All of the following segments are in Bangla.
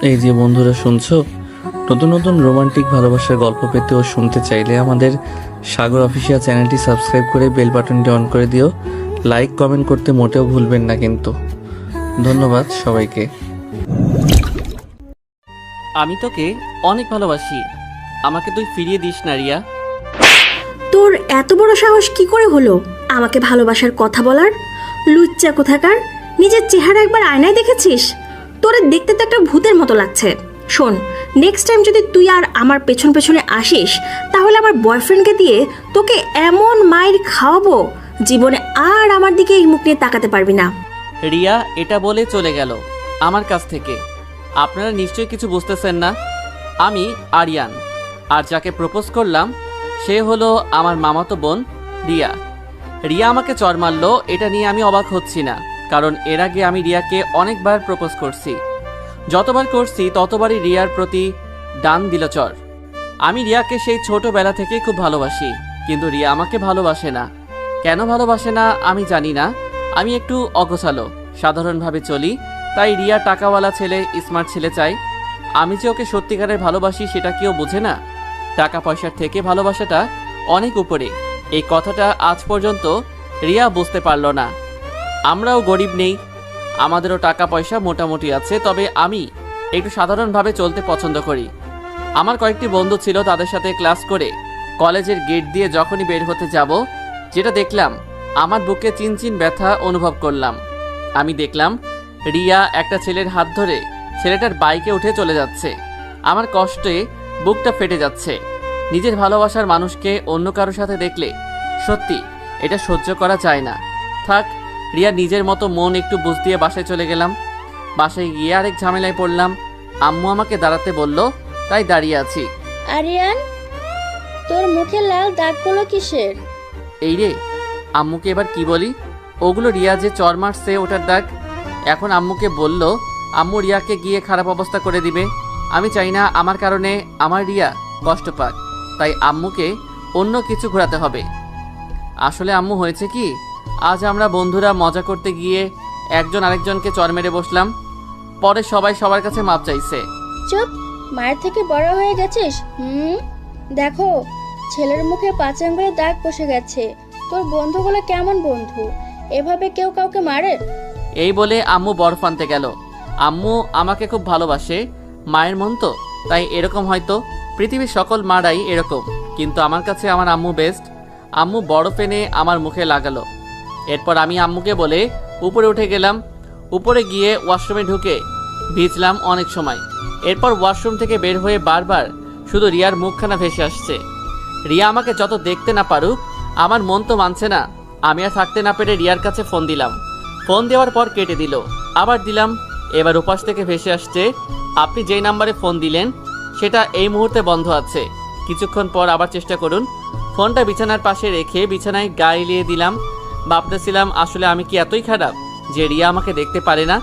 এই যে বন্ধুরা শুনছো, নতুন নতুন রোমান্টিক ভালোবাসার গল্প পেতে ও শুনতে চাইলে আমাদের সাগর অফিসিয়াল চ্যানেলটি সাবস্ক্রাইব করে বেল বাটনটি অন করে দিও। লাইক কমেন্ট করতে মোটেও ভুলবেন না কিন্তু। ধন্যবাদ সবাইকে। আমি তোকে অনেক ভালোবাসি, আমাকে তুই ফিরিয়ে দিস না রিয়া। তোর এত বড় সাহস কি করে হলো আমাকে ভালোবাসার কথা বলার? লুচ্চা কোথাকার, নিজের চেহারা একবার আয়নায় দেখেছিস? তোরে দেখতে তো একটা ভূতের মতো লাগছে। শোন, নেক্সট টাইম যদি তুই আর আমার পেছন পেছনে আসিস, তাহলে আমার বয়ফ্রেন্ডকে দিয়ে তোকে এমন মাইর খাওয়াবো, জীবনে আর আমার দিকে এই মুখ নিয়ে তাকাতে পারবি না। রিয়া এটা বলে চলে গেল আমার কাছ থেকে। আপনারা নিশ্চয়ই কিছু বুঝতেছেন না। আমি আরিয়ান, আর যাকে প্রপোজ করলাম সে হলো আমার মামাতো বোন রিয়া। রিয়া আমাকে চড় মারলো, এটা নিয়ে আমি অবাক হচ্ছি না, কারণ এর আগে আমি রিয়াকে অনেকবার প্রপোজ করছি। যতবার করছি ততবারই রিয়ার প্রতি ডান দিল চড়। আমি রিয়াকে সেই ছোটবেলা থেকেই খুব ভালোবাসি, কিন্তু রিয়া আমাকে ভালোবাসে না। কেন ভালোবাসে না আমি জানি না। আমি একটু অগোছালো, সাধারণভাবে চলি, তাই রিয়া টাকাওয়ালা ছেলে, স্মার্ট ছেলে চাই। আমি যে ওকে সত্যিকারের ভালোবাসি সেটা কেউ বোঝে না। টাকা পয়সার থেকে ভালোবাসাটা অনেক উপরে, এই কথাটা আজ পর্যন্ত রিয়া বুঝতে পারল না। আমরাও গরিব নেই, আমাদেরও টাকা পয়সা মোটামুটি আছে, তবে আমি একটু সাধারণভাবে চলতে পছন্দ করি। আমার কয়েকটি বন্ধু ছিল, তাদের সাথে ক্লাস করে কলেজের গেট দিয়ে যখনই বের হতে যাব, যেটা দেখলাম আমার বুকে চিনচিন ব্যথা অনুভব করলাম। আমি দেখলাম রিয়া একটা ছেলের হাত ধরে ছেলেটার বাইকে উঠে চলে যাচ্ছে। আমার কষ্টে বুকটা ফেটে যাচ্ছে। নিজের ভালোবাসার মানুষকে অন্য কারোর সাথে দেখলে সত্যি এটা সহ্য করা যায় না। থাক, রিয়া নিজের মতো মন একটু বুঝ দিয়ে বাসায় চলে গেলাম। বাসায় গিয়ে আরেক ঝামেলায় পড়লাম। আম্মু আমাকে দাঁড়াতে বলল, তাই দাঁড়িয়ে আছি। আরিয়ান, তোর মুখে লাল দাগগুলো কিসের? এই রে, আম্মুকে এবার কি বলি? ওগুলো রিয়া যে চড় মারছে ওটার দাগ। এখন আম্মুকে বলল আম্মু রিয়াকে গিয়ে খারাপ অবস্থা করে দিবে। আমি চাই না আমার কারণে আমার রিয়া কষ্ট পাক, তাই আম্মুকে অন্য কিছু ঘোরাতে হবে। আসলে আম্মু হয়েছে কি, আজ আমরা বন্ধুরা মজা করতে গিয়ে একজন আরেকজনকে চড় মেরে বসলাম। পরে সবাই সবার কাছে মাপ চাইছে। চুপ, মায়ের থেকে বড় হয়ে গেছিস। দেখো, ছেলের মুখে 5 আঙ্গুলের দাগ বসে গেছে। তোর বন্ধুগুলো কেমন বন্ধু? এভাবে কেউ কাউকে মারে? এই বলে আম্মু বরফ আনতে গেল। আম্মু আমাকে খুব ভালোবাসে, মায়ের মন তো, তাই এরকম হয়তো। পৃথিবীর সকল মারাই এরকম, কিন্তু আমার কাছে আমার আম্মু বেস্ট। আম্মু বরফ এনে আমার মুখে লাগালো। এরপর আমি আম্মুকে বলে উপরে উঠে গেলাম। উপরে গিয়ে ওয়াশরুমে ঢুকে ভিজলাম অনেক সময়। এরপর ওয়াশরুম থেকে বের হয়ে বারবার শুধু রিয়ার মুখখানা ভেসে আসছে। রিয়া আমাকে যত দেখতে না পারুক, আমার মন তো মানছে না। আমি আর থাকতে না পেরে রিয়ার কাছে ফোন দিলাম। ফোন দেওয়ার পর কেটে দিল, আবার দিলাম। এবার উপাস থেকে ভেসে আসছে, আপনি যেই নাম্বারে ফোন দিলেন সেটা এই মুহূর্তে বন্ধ আছে, কিছুক্ষণ পর আবার চেষ্টা করুন। ফোনটা বিছানার পাশে রেখে বিছানায় গায়ে এলিয়ে দিলাম। ভাবতেছিলাম আসলে আমি কি এতই খারাপ যে রিয়া আমাকে দেখতে পারে না।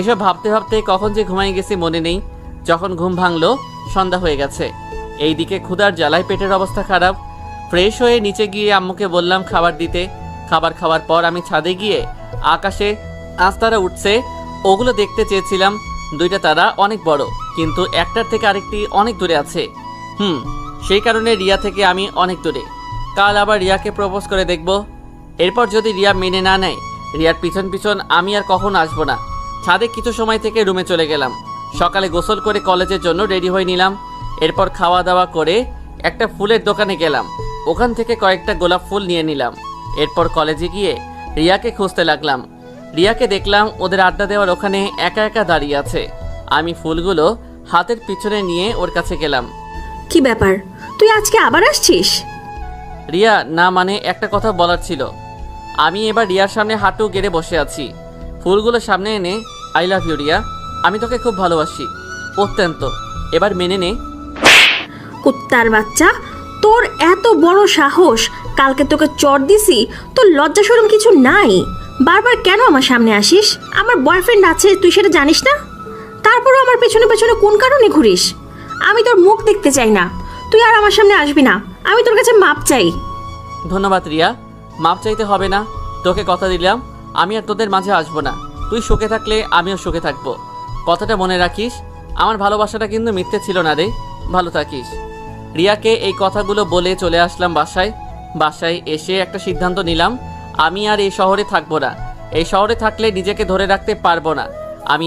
এসব ভাবতে ভাবতে কখন যে ঘুমাই গেছি মনে নেই। যখন ঘুম ভাঙলো সন্ধ্যা হয়ে গেছে। এইদিকে ক্ষুধার জ্বালায় পেটের অবস্থা খারাপ। ফ্রেশ হয়ে নিচে গিয়ে আম্মুকে বললাম খাবার দিতে। খাবার খাওয়ার পর আমি ছাদে গিয়ে আকাশে আজ তারা উঠছে ওগুলো দেখতে চেয়েছিলাম। দুইটা তারা অনেক বড়, কিন্তু একটার থেকে আরেকটি অনেক দূরে আছে। সেই কারণে রিয়া থেকে আমি অনেক দূরে। কাল আবার রিয়াকে প্রপোজ করে দেখব। এরপর যদি রিয়া মেনে না নেয়, রিয়ার পিছন পিছন আমি আর কখনো আসবো না। ছাদে কিছু সময় থেকে রুমে চলে গেলাম। সকালে গোসল করে কলেজের জন্য রেডি হয়ে নিলাম। এরপর খাওয়া দাওয়া করে একটা ফুলের দোকানে গেলাম। ওখান থেকে কয়েকটা গোলাপ ফুল নিয়ে নিলাম। এরপর কলেজে গিয়ে রিয়াকে খুঁজতে লাগলাম। রিয়াকে দেখলাম ওদের আড্ডা দেওয়ার ওখানে একা একা দাঁড়িয়ে আছে। আমি ফুলগুলো হাতের পিছনে নিয়ে ওর কাছে গেলাম। কি ব্যাপার, তুই আজকে আবার আসছিস? রিয়া, না মানে একটা কথা বলার ছিল। আমি এবার রিয়ার সামনে হাঁটু গেড়ে বসে আছি। ফুলগুলো সামনে এনে আই লাভ ইউ রিয়া, আমি তোকে খুব ভালোবাসি অত্যন্ত, এবার মেনে নে। কুত্তার বাচ্চা, তোর এত বড় সাহস! কালকে তোকে চড় দিছি, তোর লজ্জা শরম কিছু নাই? বারবার কেন আমার সামনে আসিস? আমার বয়ফ্রেন্ড আছে, তুই সেটা জানিস না? তারপরও আমার পেছনে পেছনে কোন কারণে ঘুরিস? আমি তোর মুখ দেখতে চাই না, তুই আর আমার সামনে আসবি না। আমি তোর কাছে মাপ চাই। ধন্যবাদ রিয়া, মাপ চাইতে হবে না। তোকে কথা দিলাম আমি আর তোদের মাঝে আসবো না। তুই সুখে থাকলে আমিও সুখে থাকবো, কথাটা মনে রাখিস। আমার ভালোবাসাটা কিন্তু মিথ্যে ছিল না রে, ভালো থাকিস। রিয়াকে এই কথাগুলো বলে চলে আসলাম বাসায় এসে একটা সিদ্ধান্ত নিলাম, আমি আর এই শহরে থাকবো না। এই শহরে থাকলে নিজেকে ধরে রাখতে পারবো না। আমি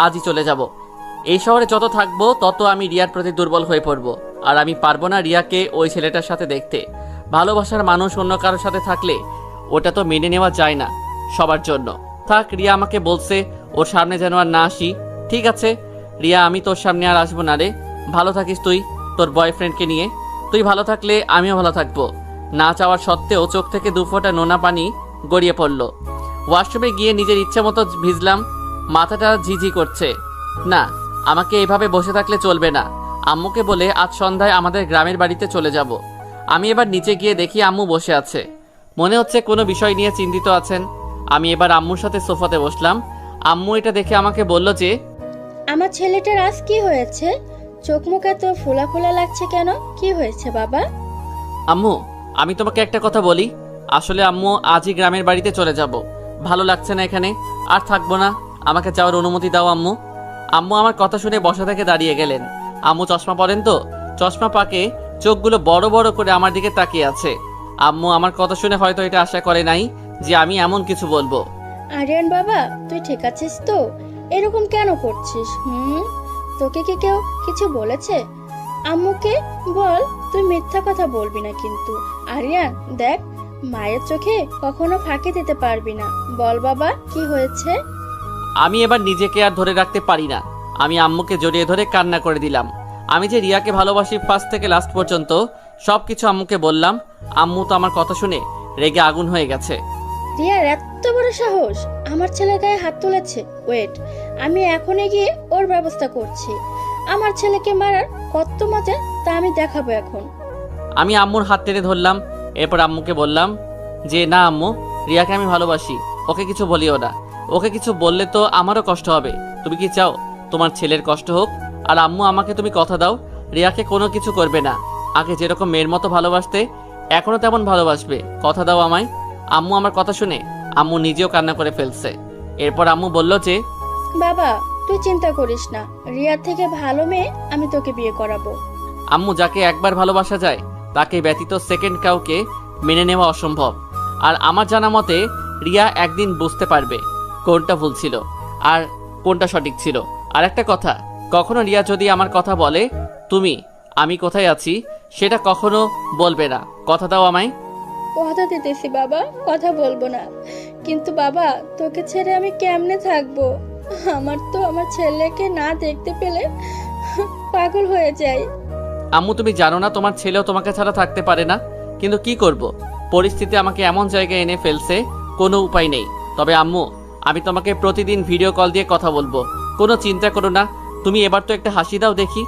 আজই চলে যাব। এই শহরে যত থাকবো তত আমি রিয়ার প্রতি দুর্বল হয়ে পড়বো। আর আমি পারবো না রিয়াকে ওই ছেলেটার সাথে দেখতে। ভালোবাসার মানুষ অন্য কারোর সাথে থাকলে ওটা তো মেনে নেওয়া যায় না সবার জন্য। থাক, রিয়া আমাকে বলছে ওর সামনে যেন আর না আসি। ঠিক আছে রিয়া, আমি তোর সামনে আর আসবো না রে। ভালো থাকিস তুই তোর বয়ফ্রেন্ডকে নিয়ে। তুই ভালো থাকলে আমিও ভালো থাকবো। না চাওয়ার সত্ত্বেও চোখ থেকে 2 ফোঁটা নোনা পানি গড়িয়ে পড়ল। ওয়াশরুমে গিয়ে নিজের ইচ্ছা মতো ভিজলাম। মাথাটা ঝিঝি করছে। না, আমাকে এভাবে বসে থাকলে চলবে না। আম্মুকে বলে আজ সন্ধ্যায় আমাদের গ্রামের বাড়িতে চলে যাব। আমি এবার নিচে গিয়ে দেখি আম্মু বসে আছে। মনে হচ্ছে কোনো বিষয় নিয়ে চিন্তিত আছেন। আমি এবার আম্মুর সাথে সোফাতে বসলাম। আম্মু এটা দেখে আমাকে বলল যে, আমার ছেলেটার আজ কি হয়েছে? চোখ মুখ এত ফোলা ফোলা লাগছে কেন? কি হয়েছে বাবা? আম্মু আমি তোমাকে একটা কথা বলি। আসলে আম্মু আজই গ্রামের বাড়িতে চলে যাব। ভালো লাগছে না এখানে, আর থাকবো না। আমাকে যাওয়ার অনুমতি দাও আম্মু। আম্মু আমার কথা শুনে বসা থেকে দাঁড়িয়ে গেলেন। আম্মু চশমা পরেন তো, চশমা পাকে চোখগুলো বড় বড় করে আমার দিকে তাকিয়ে আছে। আম্মু আমার কথা শুনে হয়তো এটা আশা করে নাই যে আমি এমন কিছু বলবো। আরিয়ান বাবা, তুই ঠিক আছিস তো? এরকম কেন করছিস? তোকে কি কেউ কিছু বলেছে? আম্মুকে বল তুই মিথ্যা কথা বলবি না কিন্তু। আরিয়ান দেখ, মায়ের চোখে কখনো ফাঁকি দিতে পারবি না। বল বাবা, কি হয়েছে? আমি এবার নিজেকে আর ধরে রাখতে পারি না। আমি আম্মুকে জড়িয়ে ধরে কান্না করে দিলাম। আমি যে রিয়াকে ভালোবাসি ফার্স্ট থেকে লাস্ট পর্যন্ত সবকিছু আম্মুকে বললাম। আম্মু তো আমার কথা শুনে রেগে আগুন হয়ে গেছে। রিয়ার এত বড় সাহস আমার ছেলের গায়ে হাত তুলেছে। ওয়েট, আমি এখনই গিয়ে ওর ব্যবস্থা করছি। আমার ছেলেকে মারার কত মজা তা আমি দেখাবো এখন। আমি আম্মুর হাত টেনে ধরলাম। এরপর আম্মুকে বললাম যে, না আম্মু, রিয়াকে আমি ভালোবাসি। ওকে কিছু বলিও না। ওকে কিছু বললে তো আমারও কষ্ট হবে। তুমি কি চাও তোমার ছেলের কষ্ট হোক? আর আম্মু আমাকে তুমি কথা দাও রিয়াকে কোনো কিছু করবে না। আগে যেরকম মেয়ের মতো ভালোবাসতে এখনো তেমন ভালোবাসবে। কথা দাও আমায়। আম্মু আমার কথা শুনে আম্মু নিজেও কান্না করে ফেলছে। এরপর আম্মু বলল যে, বাবা তুই চিন্তা করিস না, রিয়ার থেকে ভালো মেয়ে আমি তোকে বিয়ে করাবো। আম্মু যাকে একবার ভালোবাসা যায় তাকে ব্যতীত সেকেন্ড কাউকে মেনে নেওয়া অসম্ভব। আর আমার জানা মতে রিয়া একদিন বুঝতে পারবে কোনটা ভুল ছিল আর কোনটা সঠিক ছিল। আর একটা কথা, কখনো রিয়া যদি আমার কথা বলে আমি কোথায় আছি সেটা কখনো বলবে না। কথা দাও আমায়। কথা দিতেছি বাবা, কথা বলবো না। কিন্তু বাবা তোকে ছেড়ে আমি কেমনে থাকবো? আমার তো আমার ছেলেকে না দেখতে পেলে পাগল হয়ে যাই। আম্মু তুমি জানো না তোমার ছেলেও তোমাকে ছাড়া থাকতে পারে না? কিন্তু কি করব, পরিস্থিতি আমাকে এমন জায়গায় এনে ফেলছে, কোনো উপায় নেই। তবে আম্মু আমি তোমাকে প্রতিদিন ভিডিও কল দিয়ে কথা বলবো, কোনো চিন্তা করো না। তুমি এবার তো একটা হাসি দাও দেখি।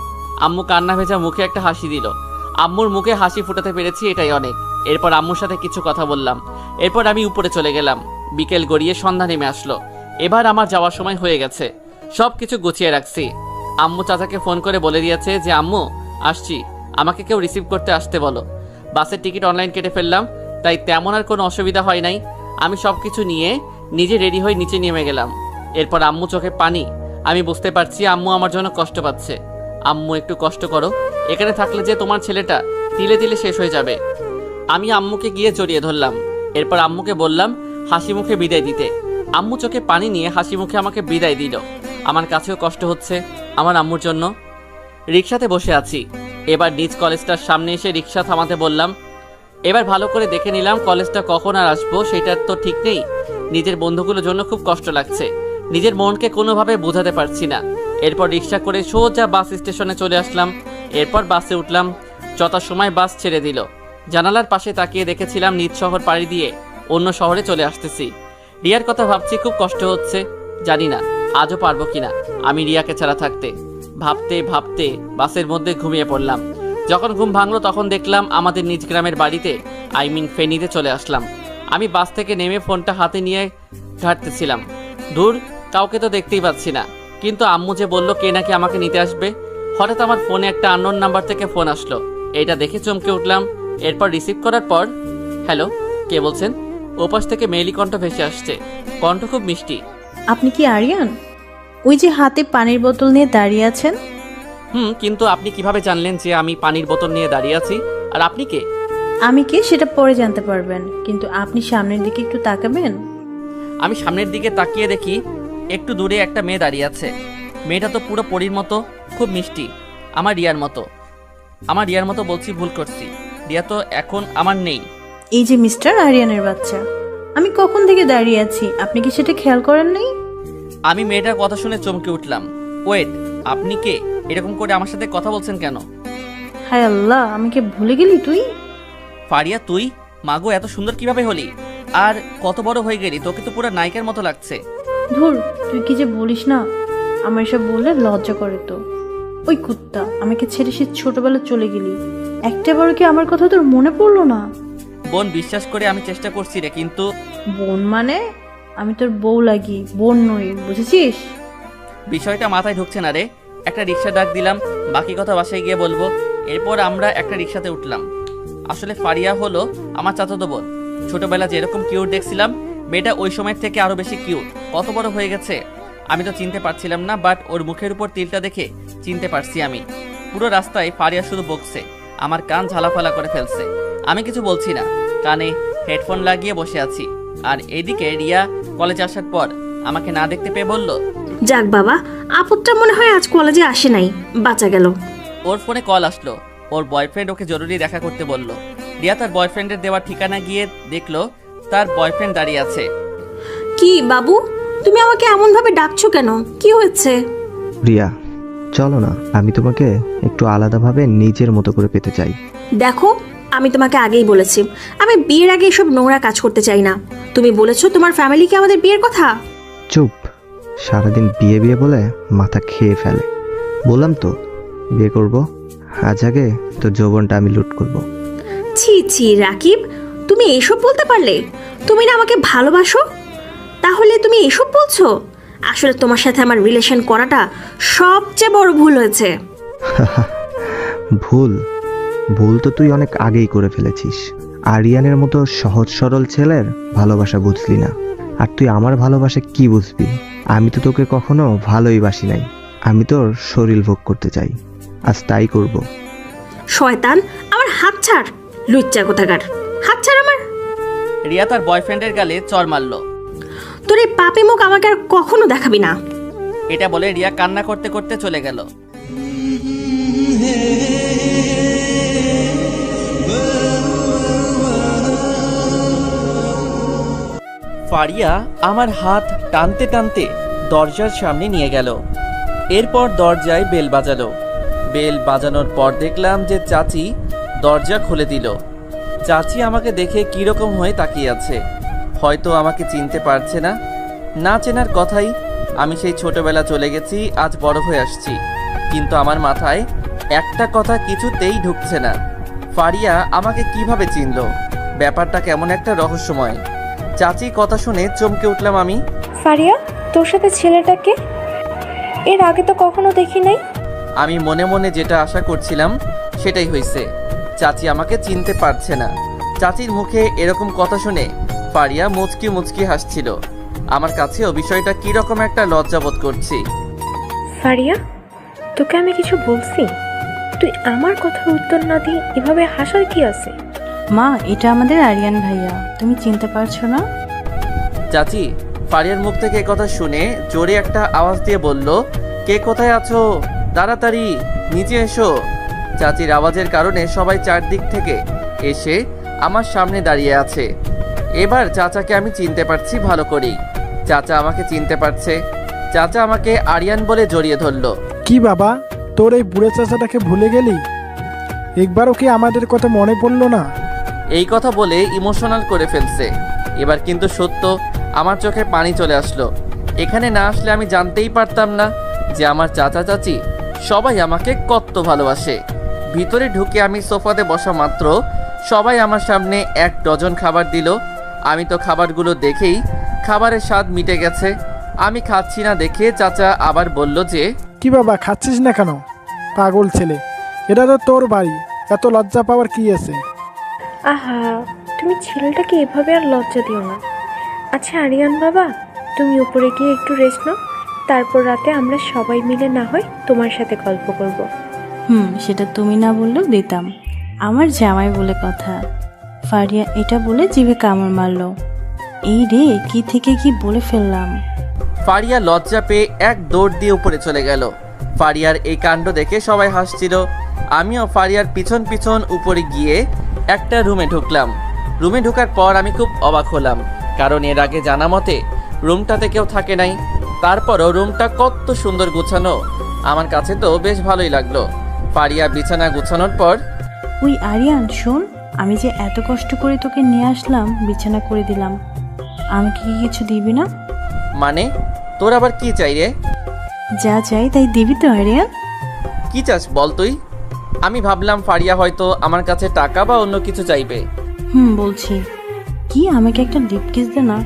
আম্মু কান্না ভেজা মুখে একটা হাসি দিল। আম্মুর মুখে হাসি ফুটাতে পেরেছি, এটাই অনেক। এরপর আম্মুর সাথে কিছু কথা বললাম। এরপর আমি উপরে চলে গেলাম। বিকেল গড়িয়ে সন্ধ্যা নেমে আসলো। এবার আমার যাওয়ার সময় হয়ে গেছে। সব কিছু গুছিয়ে রাখছি। আম্মু চাচাকে ফোন করে বলে দিয়েছে যে আম্মু আসছি, আমাকে কেউ রিসিভ করতে আসতে বলো। বাসের টিকিট অনলাইন কেটে ফেললাম, তাই তেমন আর কোনো অসুবিধা হয় নাই। আমি সব কিছু নিয়ে নিজে রেডি হয়ে নিচে নেমে গেলাম। এরপর আম্মু চোখে পানি। আমি বুঝতে পারছি আম্মু আমার জন্য কষ্ট পাচ্ছে। আম্মু একটু কষ্ট করো, এখানে থাকলে যে তোমার ছেলেটা তিলে তিলে শেষ হয়ে যাবে। আমি আম্মুকে গিয়ে জড়িয়ে ধরলাম। এরপর আম্মুকে বললাম হাসি মুখে বিদায় দিতে। আম্মু চোখে পানি নিয়ে হাসি মুখে আমাকে বিদায় দিল। আমার কাছেও কষ্ট হচ্ছে আমার আম্মুর জন্য। রিক্সাতে বসে আছি। এবার নিজ কলেজটার সামনে এসে রিক্সা থামাতে বললাম। এবার ভালো করে দেখে নিলাম কলেজটা কখন আর আসবো সেটার তো ঠিক নেই। নিজের বন্ধুগুলোর জন্য খুব কষ্ট লাগছে, নিজের মনকে কোনোভাবে বোঝাতে পারছি না। এরপর রিক্সা করে সোজা বাস স্টেশনে চলে আসলাম। এরপর বাসে উঠলাম। যথাসময় বাস ছেড়ে দিল। জানালার পাশে তাকিয়ে দেখেছিলাম নিজ শহর পাড়ি দিয়ে অন্য শহরে চলে আসতেছি। রিয়ার কথা ভাবছি, খুব কষ্ট হচ্ছে। জানি না আজও পারবো কিনা আমি রিয়াকে ছাড়া থাকতে। ভাবতে ভাবতে বাসের মধ্যে ঘুমিয়ে পড়লাম। যখন ঘুম ভাঙলো তখন দেখলাম আমাদের নিজ গ্রামের বাড়িতে, ফেনীতে চলে আসলাম। আমি বাস থেকে নেমে ফোনটা হাতে নিয়ে ঘাঁটতেছিলাম। দূর কাউকে তো দেখতেই পাচ্ছি না, কিন্তু আম্মু যে বলল কে নাকি আমাকে নিতে আসবে। হঠাৎ আমার ফোনে একটা আননোন নাম্বার থেকে ফোন আসলো। এটা দেখে চমকে উঠলাম। এরপর রিসিভ করার পর, হ্যালো, কে বলছেন? ওপাশ থেকে মেয়েলি কণ্ঠ ভেসে আসছে। কণ্ঠ খুব মিষ্টি। আপনি কি আরিয়ান? ওই যে হাতে পানির বোতল নিয়ে দাঁড়িয়ে আছেন। কিন্তু আপনি কিভাবে জানলেন যে আমি পানির বোতল নিয়ে দাঁড়িয়ে আছি? আর আপনি কে? আমি কে সেটা পরে জানতে পারবেন, কিন্তু আপনি সামনের দিকে একটু তাকাবেন। আমি সামনের দিকে তাকিয়ে দেখি একটু দূরে একটা মেয়ে দাঁড়িয়ে আছে। মেয়েটা তো পুরো পরীর মতো, খুব মিষ্টি, আমার রিয়ার মতো বলছি, ভুল করছি। রিয়া তো এখন আমার নেই। এই যে মিস্টার আরিয়ানের বাচ্চা, আমি কখন থেকে দাঁড়িয়ে আছি, আপনি কি সেটা খেয়াল করেন নাই? আমি মেয়েটার কথা শুনে চমকে উঠলাম। ওয়েট, আপনি কে? এরকম করে আমার সাথে কথা বলছেন কেন? হায় আল্লাহ, আমাকে ভুলে গেলি তুই? ফারিয়া, তুই? মাগো, এত সুন্দর কিভাবে হলি? আর কত বড় হয়ে গেলি, তোকে তো পুরো নায়িকার মতো লাগছে। ধুর, তুই কি যে বলিস না, আমার এসব বললে লজ্জা করে তো। ওই কুত্তা, আমাকে ছেড়ে সে ছোটবেলা চলে গেলি, একটা বড় কি আমার কথা তোর মনে পড়লো না? বোন, বিশ্বাস করে আমি চেষ্টা করছি রে, কিন্তু বোন মানে? আমি তোর বউ লাগি, বোন নই, বুঝেছিস? বিষয়টা মাথায় ঢুকছে না রে। একটা রিক্সা ডাক দিলাম, বাকি কথা বাসায় গিয়ে বলবো। এরপর আমরা একটা রিক্সাতে উঠলাম। আসলে ফারিয়া হলো আমার চাচাতো বোন। ছোটবেলা যেরকম কিউট দেখছিলাম, মেয়েটা ওই সময় থেকে আরো বেশি কিউট। কত বড় হয়ে গেছে আমি তো চিনতে পারছিলাম না, বাট ওর মুখের উপর তিলটা দেখে চিনতে পারছি আমি। পুরো রাস্তায় ফারিয়া শুধু বকছে, আমার কান ঝালাফালা করে ফেলছে। আমি কিছু বলছি না, কানে হেডফোন লাগিয়ে বসে আছি। আর এদিকে রিয়া কলেজে আসার পর আমাকে না দেখতে পেয়ে বলল, যাক বাবা, আপদটা মনে হয় আজ কলেজে আসে নাই, বাঁচা গেল। ওর ফোনে কল আসলো, ওর বয়ফ্রেন্ড ওকে জরুরি দেখা করতে বলল। রিয়া তার বয়ফ্রেন্ডের দেওয়ার ঠিকানা গিয়ে দেখলো তার বয়ফ্রেন্ড দাঁড়িয়ে আছে। কি বাবু, তুমি আমাকে এমন ভাবে ডাকছো কেন? কি হয়েছে? রিয়া, চলো না, আমি তোমাকে একটু আলাদাভাবে নিজের মতো করে পেতে চাই। দেখো, আমি তোমাকে আগেই বলেছি আমি বিয়ের আগে এসব নোংরা কাজ করতে চাই না। তুমি বলেছো তোমার ফ্যামিলিকে আমাদের বিয়ের কথা। চুপ, সারাদিন বিয়ে বিয়ে বলে মাথা খেয়ে ফেলে। বললাম তো বিয়ে করব, আজ আগে তোর যৌবনটা আমি লুট করব। ছি ছি রাকিব, তুমি এসব বলতে পারলে? তুমি না আমাকে ভালোবাসো, তাহলে তুমি এসব বলছো? আসলে তোমার সাথে আমার রিলেশন করাটা সবচেয়ে বড় ভুল হয়েছে। ভুল? ভুল তো তুই অনেক আগেই করে ফেলেছিস। আরিয়ানের মতো সহজ সরল ছেলের ভালোবাসা বুঝলি না, আর তুই আমার ভালোবাসা কি বুঝবি? আমি তো তোকে কখনো ভালোই বাসি নাই, আমি তোর শরীর ভোগ করতে চাই, আজ তাই করব। শয়তান, আমার হাত ছাড়, লুচ্চা কোথাকার, হাত ছাড় আমার। রিয়া তার বয়ফ্রেন্ডের গালে চড় মারল। তোর এই পাপি মুখ আমাকে আর কখনো দেখাবি না। এটা বলে রিয়া কান্না করতে করতে চলে গেল। ফারিয়া আমার হাত টানতে টানতে দরজার সামনে নিয়ে গেল। এরপর দরজায় বেল বাজালো। বেল বাজানোর পর দেখলাম যে চাচি দরজা খুলে দিল। চাচি আমাকে দেখে কিরকম হয়ে তাকিয়ে আছে, হয়তো আমাকে চিনতে পারছে না। না চেনার কথাই, আমি সেই ছোটবেলা চলে গেছি, আজ বড় হয়ে আসছি, কিন্তু আমার মাথায় একটা কথা কিছুতেই ঢুকছে না। ফারিয়া আমাকে কিভাবে চিনল? ব্যাপারটা কেমন একটা রহস্যময়। চাচি কথা শুনে চমকে উঠলাম আমি। ফারিয়া, তোর সাথে ছেলেটাকে এর আগে তো কখনো দেখি নাই। আমি মনে মনে যেটা আশা করছিলাম সেটাই হয়েছে। চাচি আমাকে চিনতে পারছে না। চাচির মুখে এরকম কথা শুনে ফারিয়া মুচকি মুচকি হাসছিল। আমার কাছেও বিষয়টা কিরকম একটা লজ্জাবোধ করছি। ফারিয়া, তোকে আমি কিছু বলছি? তুই আমার কথার উত্তর না দিয়ে এভাবে হাসার কি আছে? মা, এটা আমাদের আরিয়ান ভাইয়া, তুমি চিনতে পারছো না? চাচি ফারিয়ার মুখ থেকে কথা শুনে জোরে একটা আওয়াজ দিয়ে বলল, কে কোথায় আছো? তাড়াতাড়ি নিচে এসো। চাচির আওয়াজের কারণে সবাই চারদিক থেকে এসে আমার সামনে দাঁড়িয়ে আছে। এবার চাচাকে আমি চিনতে পারছি ভালো করেই। চাচা আমাকে চিনতে পারছে। চাচা আমাকে আরিয়ান বলে জড়িয়ে ধরলো। কি বাবা, তোর এই বুড়ো চাচাটাকে ভুলে গেলি? একবারও কি আমাদের কথা মনে পড়লো না? এই কথা বলে ইমোশনাল করে ফেলছে। এবার কিন্তু সত্য, আমার চোখে পানি চলে আসলো। এখানে না আসলে আমি জানতেই পারতাম না যে আমার চাচা চাচি সবাই আমাকে কত ভালোবাসে। ভিতরে ঢুকে আমি সোফাতে বসা মাত্র সবাই আমার সামনে 1 ডজন খাবার দিল। আমি তো খাবারগুলো দেখেই খাবারের স্বাদ মিটে গেছে। আমি খাচ্ছি না দেখে চাচা আবার বলল যে, কি বাবা, খাচ্ছিস না কেন? পাগল ছেলে, এটা তো তোর বাড়ি, এত লজ্জা পাওয়ার কি আছে? আহা, তুমি ছেলেটাকে এভাবে আর লজ্জা দিও না। আচ্ছা আরিয়ান বাবা, তুমি উপরে গিয়ে একটু রেস্ট নাও, তারপর রাতে আমরা সবাই মিলে না হয় তোমার সাথে গল্প করব। সেটা তুমি না বললেও দিতাম। আমার জামাই বলে কথা। ফারিয়া এটা বলে জিভে কামড় মারলো। এই রে, কি থেকে কি বলে ফেললাম। ফারিয়া লজ্জা পেয়ে এক দৌড় দিয়ে উপরে চলে গেল। ফারিয়ার এই কাণ্ড দেখে সবাই হাসছিল। আমিও ফারিয়ার পিছন পিছন উপরে গিয়ে একটা রুমে ঢুকলাম। রুমে ঢোকার পর আমি খুব অবাক হলাম, কারণ এর আগে জানা মতে রুমটাতে কেউ থাকে নাই। তারপরও রুমটা কত সুন্দর গুছানো, আমার কাছে তো বেশ ভালোই লাগলো। ফারিয়া বিছানা গুছানোর পর, ওই আরিয়ান শোন, আমি যে এত কষ্ট করে তোকে নিয়ে আসলাম, বিছানা করে দিলাম, আমাকে কি কিছু দিবি না? মানে তোর আবার কি চাই রে? যা চাই তাই দিবি তো আরিয়ান? কি চাস বল তুই? আমি ভাবলাম ফারিয়া হয়তো আমার কাছে টাকা বা অন্য কিছু চাইবে। বলছি কি, আমাকে একটা লিপ কিস দে না।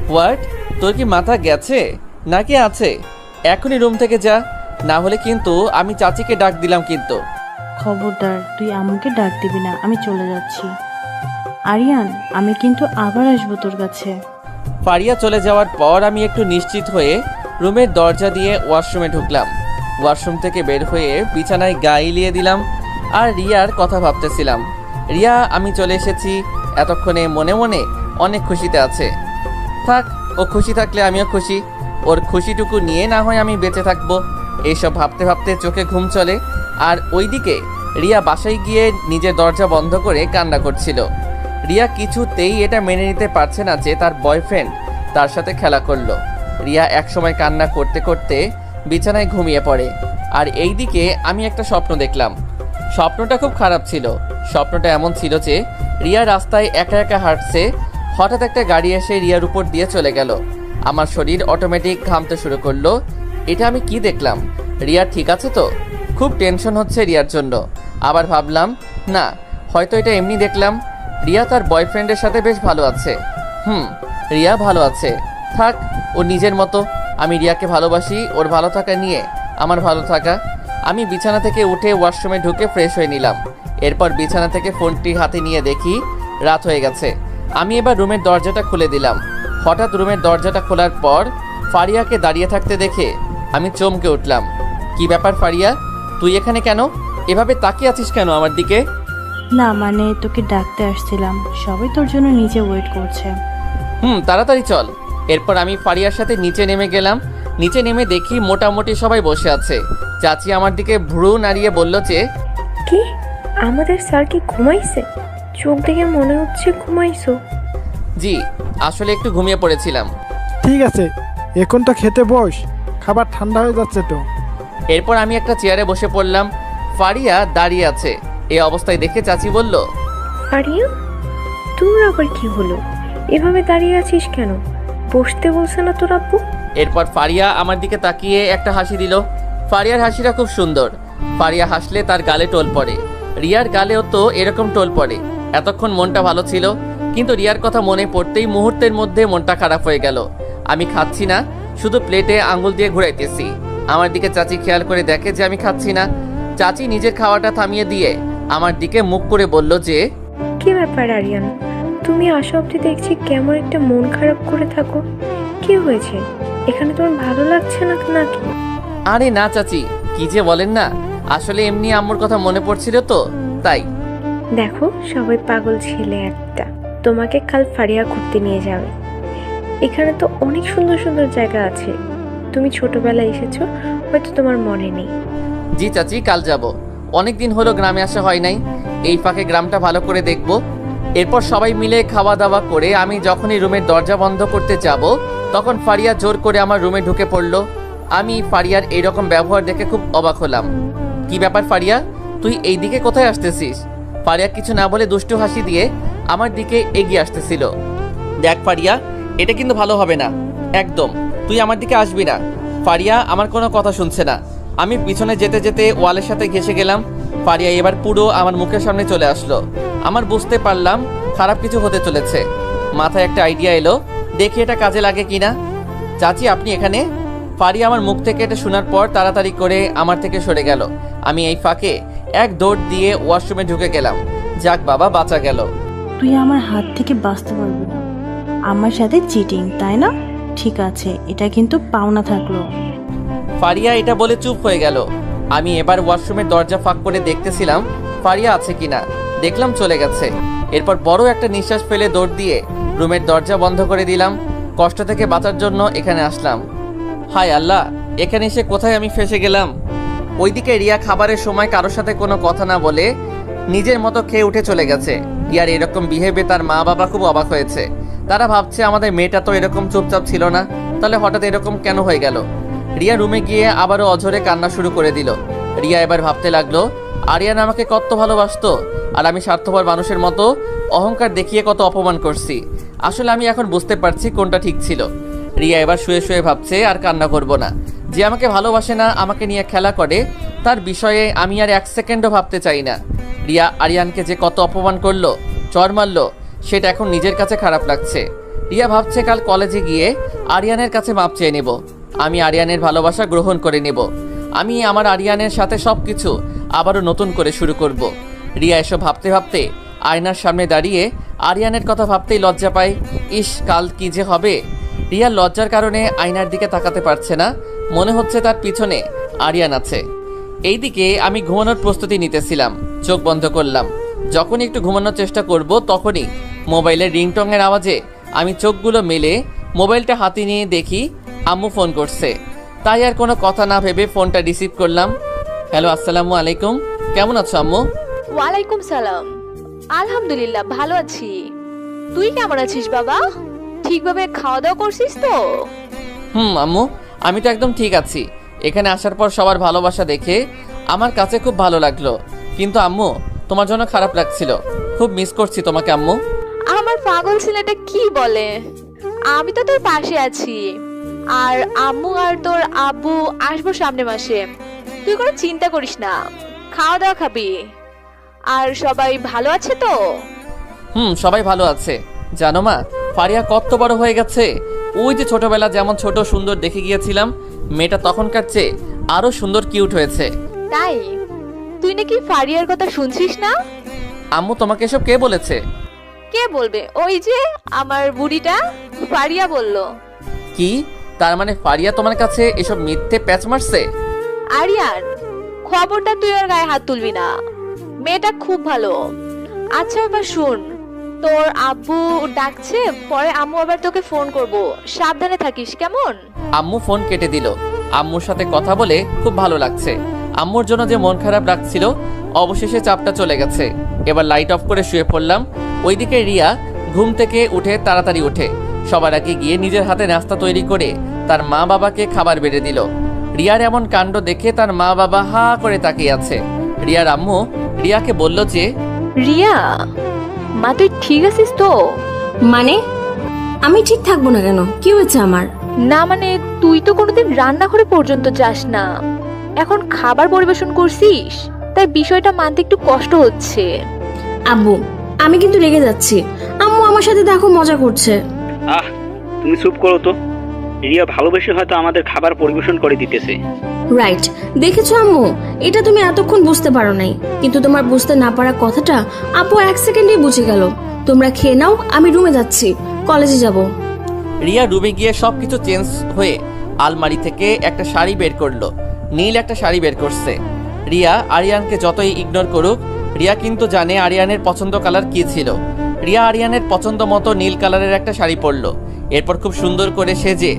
হোয়াট? তোর কি মাথা গেছে নাকি আছে? এখনই রুম থেকে যা, না হলে কিন্তু আমি চাচিকে ডাক দিলাম কিন্তু। খবরদার, তুই আম্মুকে ডাক দিবি না, আমি চলে যাচ্ছি। আরিয়ান, আমি কিন্তু আবার আসবো তোর কাছে। ফারিয়া চলে যাওয়ার পর আমি একটু নিশ্চিত হয়ে রুমের দরজা দিয়ে ওয়াশরুমে ঢুকলাম। ওয়াশরুম থেকে বের হয়ে বিছানায় গা এলিয়ে দিলাম আর রিয়ার কথা ভাবতেছিলাম। রিয়া আমি চলে এসেছি এতক্ষণে মনে মনে অনেক খুশিতে আছে। থাক, ও খুশি থাকলে আমিও খুশি। ওর খুশিটুকু নিয়ে না হয় আমি বেঁচে থাকবো। এইসব ভাবতে ভাবতে চোখে ঘুম চলে। আর ওইদিকে রিয়া বাসায় গিয়ে নিজের দরজা বন্ধ করে কান্না করছিল। রিয়া কিছুতেই এটা মেনে নিতে পারছে না যে তার বয়ফ্রেন্ড তার সাথে খেলা করলো। রিয়া একসময় কান্না করতে করতে বিছানায় ঘুমিয়ে পড়ে। আর এইদিকে আমি একটা স্বপ্ন দেখলাম। স্বপ্নটা খুব খারাপ ছিল। স্বপ্নটা এমন ছিল যে রিয়া রাস্তায় একা একা হাঁটছে, হঠাৎ একটা গাড়ি এসে রিয়ার উপর দিয়ে চলে গেল। আমার শরীর অটোমেটিক ঘামতে শুরু করলো। এটা আমি কি দেখলাম? রিয়া ঠিক আছে তো? খুব টেনশন হচ্ছে রিয়ার জন্য। আবার ভাবলাম না, হয়তো এটা এমনি দেখলাম। রিয়া তার বয়ফ্রেন্ডের সাথে বেশ ভালো আছে। রিয়া ভালো আছে, থাক, ও নিজের মতো। আমি রিয়াকে ভালোবাসি, ওর ভালো থাকা নিয়ে আমার ভালো থাকা। আমি বিছানা থেকে উঠে ওয়াশরুমে ঢুকে ফ্রেশ হয়ে নিলাম। এরপর বিছানা থেকে ফোনটি হাতে নিয়ে দেখি রাত হয়ে গেছে। আমি এবার রুমের দরজাটা খুলে দিলাম। হঠাৎ রুমের দরজাটা খোলার পর ফারিয়াকে দাঁড়িয়ে থাকতে দেখে আমি চমকে উঠলাম। কি ব্যাপার ফারিয়া, তুই এখানে কেন? এভাবে তাকিয়ে আছিস কেন আমার দিকে? না মানে, তোকে ডাকতে আসছিলাম, সবাই তোর জন্য নিচে ওয়েট করছে। তাড়াতাড়ি চল। এরপর আমি ফারিয়ার সাথে নিচে নেমে গেলাম। নিচে নেমে দেখি মোটামুটি সবাই বসে আছে। চাচি আমার দিকে ভ্রু নাড়িয়ে বলল যে, কি আমাদের স্যার কি ঘুমাইছে? চোখ দেখে মনে হচ্ছে ঘুমাইছো। জি, আসলে একটু ঘুমিয়ে পড়েছিলাম। ঠিক আছে, এখন তো খেতে বস, খাবার ঠান্ডা হয়ে যাচ্ছে তো। এরপর আমি একটা চেয়ারে বসে পড়লাম। ফারিয়া দাঁড়িয়ে আছে। এই অবস্থায় দেখে চাচি বলল, আরিয়া, তোর আবার কি হলো? এভাবে দাঁড়িয়ে আছিস কেন? বসতে বলছে না তোর আব্বু? এরপর ফারিয়া আমার দিকে তাকিয়ে একটা হাসি দিল। ফারিয়ার হাসিটা খুব সুন্দর। ফারিয়া হাসলে তার গালে টোল পড়ে। রিয়ার গালেও তো এরকম টোল পড়ে। এতক্ষণ মনটা ভালো ছিল, কিন্তু রিয়ার কথা মনে পড়তেই মুহূর্তের মধ্যে মনটা খারাপ হয়ে গেল। আমি খাচ্ছি না, শুধু প্লেটে আঙ্গুল দিয়ে ঘুরাইতেছি। আমার দিকে চাচি খেয়াল করে দেখে যে আমি খাচ্ছি না। চাচি নিজের খাওয়াটা থামিয়ে দিয়ে আমার দিকে মুখ করে বলল যে, কি ব্যাপার আরিয়ান, তুমি আসা অবধি দেখছি কেমন একটা মন খারাপ করে থাকো। কি হয়েছে? এখানে তোমার ভালো লাগছে না নাকি? আরে না চাচি, কি যে বলেন না, আসলে এমনি আম্মুর কথা মনে পড়ছিল তো তাই। দেখো, সবাই পাগল ছেলে একটা। তোমাকে কাল ফারিয়া ঘুরতে নিয়ে যাবে। এখানে তো অনেক সুন্দর সুন্দর জায়গা আছে। তুমি ছোটবেলায় এসেছো, হয়তো তোমার মনে নেই। জি চাচি, কাল যাব। অনেক দিন হলো গ্রামে আসা হয় নাই, এই ফাঁকে গ্রামটা ভালো করে দেখব। এরপর সবাই মিলে খাওয়া দাওয়া করে আমি যখনই রুমের দরজা বন্ধ করতে যাব, তখন ফারিয়া জোর করে আমার রুমে ঢুকে পড়ল। আমি ফারিয়ার এইরকম ব্যবহার দেখে খুব অবাক হলাম। কি ব্যাপার ফারিয়া, তুই এই দিকে কোথায় আসতেছিস? ফারিয়া কিছু না বলে দুষ্টু হাসি দিয়ে আমার দিকে এগিয়ে আসতেছিল। দেখ ফারিয়া, এটা কিন্তু ভালো হবে না একদম। তুই আমার দিকে আসবি না। ফারিয়া আমার কোনো কথা শুনছে না। আমি পিছনে যেতে যেতে ওয়ালের সাথে ঘেঁষে গেলাম। ফারিয়া এবার পুরো আমার মুখের সামনে চলে আসলো। আমার বুঝতে পারলাম খারাপ কিছু হতে চলেছে। মাথায় একটা আইডিয়া এলো, দেখি এটা কাজে লাগে কিনা। চাচি, আপনি এখানে? ফারিয়া আমার মুখ থেকে এটা শোনার পর তাড়াতাড়ি করে আমার থেকে সরে গেল। আমি এই ফাঁকে এক দৌড় দিয়ে ওয়াশরুমে ঢুকে গেলাম। যাক বাবা, বাঁচা গেল। তুই আমার হাত থেকে বাঁচতে পারবি না। আমার সাথে চিটিং, তাই না? ঠিক আছে, এটা কিন্তু পাওনা থাকলো। ফারিয়া এটা বলে চুপ হয়ে গেল। আমি এবার ওয়াশরুমের দরজা ফাঁক করে দেখতেছিলাম ফারিয়া আছে কিনা। দেখলাম চলে গেছে। এরপর বড় একটা নিঃশ্বাস ফেলে দৌড় দিয়ে রুমের দরজা বন্ধ করে দিলাম। কষ্ট থেকে বাঁচার জন্য এখানে আসলাম। হায় আল্লাহ, এখানে এসে কোথায় আমি ফেসে গেলাম। ওইদিকে রিয়া খাবারের সময় কারোর সাথে কোনো কথা না বলে নিজের মতো খেয়ে উঠে চলে গেছে। রিয়ার এরকম বিহেভে তার মা বাবা খুব অবাক হয়েছে। তারা ভাবছে আমাদের মেয়েটা তো এরকম চুপচাপ ছিল না, তাহলে হঠাৎ এরকম কেন হয়ে গেল। রিয়া রুমে গিয়ে আবারও অঝরে কান্না শুরু করে দিল। রিয়া এবার ভাবতে লাগলো আরিয়ান আমাকে কত ভালোবাসতো, আর আমি স্বার্থপর মানুষের মতো অহংকার দেখিয়ে কত অপমান করছি। আসলে আমি এখন বুঝতে পারছি কোনটা ঠিক ছিল। রিয়া এবার শুয়ে শুয়ে ভাবছে আর কান্না করব না। যে আমাকে ভালোবাসে না, আমাকে নিয়ে খেলা করে, তার বিষয়ে আমি আর এক সেকেন্ডও ভাবতে চাই না। রিয়া আরিয়ানকে যে কত অপমান করলো, চড় মারলো, সেটা এখন নিজের কাছে খারাপ লাগছে। রিয়া ভাবছে কাল কলেজে গিয়ে আরিয়ানের কাছে মাপ চেয়ে নেব। আমি আরিয়ানের ভালোবাসা গ্রহণ করে নেব। আমি আমার আরিয়ানের সাথে সব কিছু আবারও নতুন করে শুরু করব। রিয়া এসব ভাবতে ভাবতে আয়নার সামনে দাঁড়িয়ে আরিয়ানের কথা ভাবতেই লজ্জা পায়। ইস, কাল কি যে হবে। রিয়ার লজ্জার কারণে আয়নার দিকে তাকাতে পারছে না। মনে হচ্ছে তার পিছনে আরিয়ান আছে। এইদিকে আমি ঘুমানোর প্রস্তুতি নিতেছিলাম। চোখ বন্ধ করলাম। যখনই একটু ঘুমানোর চেষ্টা করব তখনই মোবাইলের রিংটংয়ের আওয়াজে আমি চোখগুলো মেলে মোবাইলটা হাতে নিয়ে দেখি আম্মু ফোন করছে। তাই আর কোনো কথা না ভেবে ফোনটা রিসিভ করলাম। হ্যালো, আসসালামু আলাইকুম। কেমন আছো আম্মু? ওয়ালাইকুম সালাম। আলহামদুলিল্লাহ ভালো আছি। তুই কেমন আছিস বাবা? ঠিকভাবে খাওয়া দাওয়া করছিস তো? আম্মু, আমি তো একদম ঠিক আছি। এখানে আসার পর সবার ভালোবাসা দেখে আমার কাছে খুব ভালো লাগলো। কিন্তু আম্মু, তোমার জন্য খারাপ লাগছিল। খুব মিস করছি তোমাকে আম্মু। আমার পাগল ছেলেটা কি বলে? আমি তো তোর পাশে আছি। আর আম্মু আর তোর আব্বু আসবো সামনের মাসে। তুই কোনো চিন্তা করিস না, খাওয়া দাওয়া খাবি। আর সবাই ভালো আছে তো? সবাই ভালো আছে। জানো মা, ফারিয়া কত বড় হয়ে গেছে। ওই যে ছোটবেলা যেমন ছোট সুন্দর দেখে গিয়েছিলাম, মেয়েটা তখনকার চেয়ে আরো সুন্দর কিউট হয়েছে। তাই? তুই নাকি ফারিয়ার কথা শুনছিস না? আম্মু, তোমাকে এসব কে বলেছে? কে বলবে? ওই যে আমার বুড়িটা ফারিয়া বলল। কি? তার মানে ফারিয়া তোমার কাছে এসব মিথ্যে প্যাচ মারছে? আরিয়ান, খবরটা তুই আর গায়ে হাত তুলবি না। মেয়েটা খুব ভালো। আচ্ছা এবার শুন, তোর আব্বু ডাকছে, পরে আম্মু আবার তোকে ফোন করব। সাবধানে থাকিস, কেমন? আম্মু ফোন কেটে দিল। আম্মুর সাথে কথা বলে খুব ভালো লাগছে। আম্মুর জন্য যে মন খারাপ রাখছিল, অবশেষে চাপটা চলে গেছে। এবার লাইট অফ করে শুয়ে পড়লাম। ওইদিকে রিয়া ঘুম থেকে উঠে তাড়াতাড়ি ওঠে। সবার আগে গিয়ে নিজের হাতে নাস্তা তৈরি করে তার মা বাবাকে খাবার বেড়ে দিল। রিয়ার এমন কাণ্ড দেখে তার মা বাবা হা করে তাকিয়ে আছে। রিয়ার আম্মু রিয়াকে বলল যে, রিয়া মা, তুই ঠিক আছিস তো? মানে আমি ঠিক থাকবো না কেন? কি হয়েছে আমার? না মানে, তুই তো কোনোদিন রান্নাঘরে পর্যন্ত যাস না, এখন খাবার পরিবেশন করছিস, তাই বিষয়টা মানতে একটু কষ্ট হচ্ছে। আব্বু, আমি কিন্তু রেগে যাচ্ছি। আম্মু আমার সাথে দেখো মজা করছে। তুমি চুপ করো তো। রিয়া ভালোবেসে হয়তো আমাদের খাবার পরিবেশন করে দিতেছে। রাইট, দেখেছো আম্মু, এটা তুমি এতক্ষণ বুঝতে পারো নাই, কিন্তু তোমার বুঝতে না পারা কথাটা আপু এক সেকেন্ডেই বুঝে গেল। তোমরা খেয়ে নাও, আমি রুমে যাচ্ছি, কলেজে যাব। রিয়া রুমে গিয়ে সবকিছু চেঞ্জ হয়ে আলমারি থেকে একটা শাড়ি বের করলো। নীল একটা শাড়ি বের করছে। রিয়া আরিয়ানকে যতই ইগনোর করুক, রিয়া কিন্তু জানে আরিয়ানের পছন্দ কালার কি ছিল। রিয়া আরিয়ানের পছন্দ মতো নীল কালারের একটা শাড়ি পরলো। এরপর খুব সুন্দর করে সেজে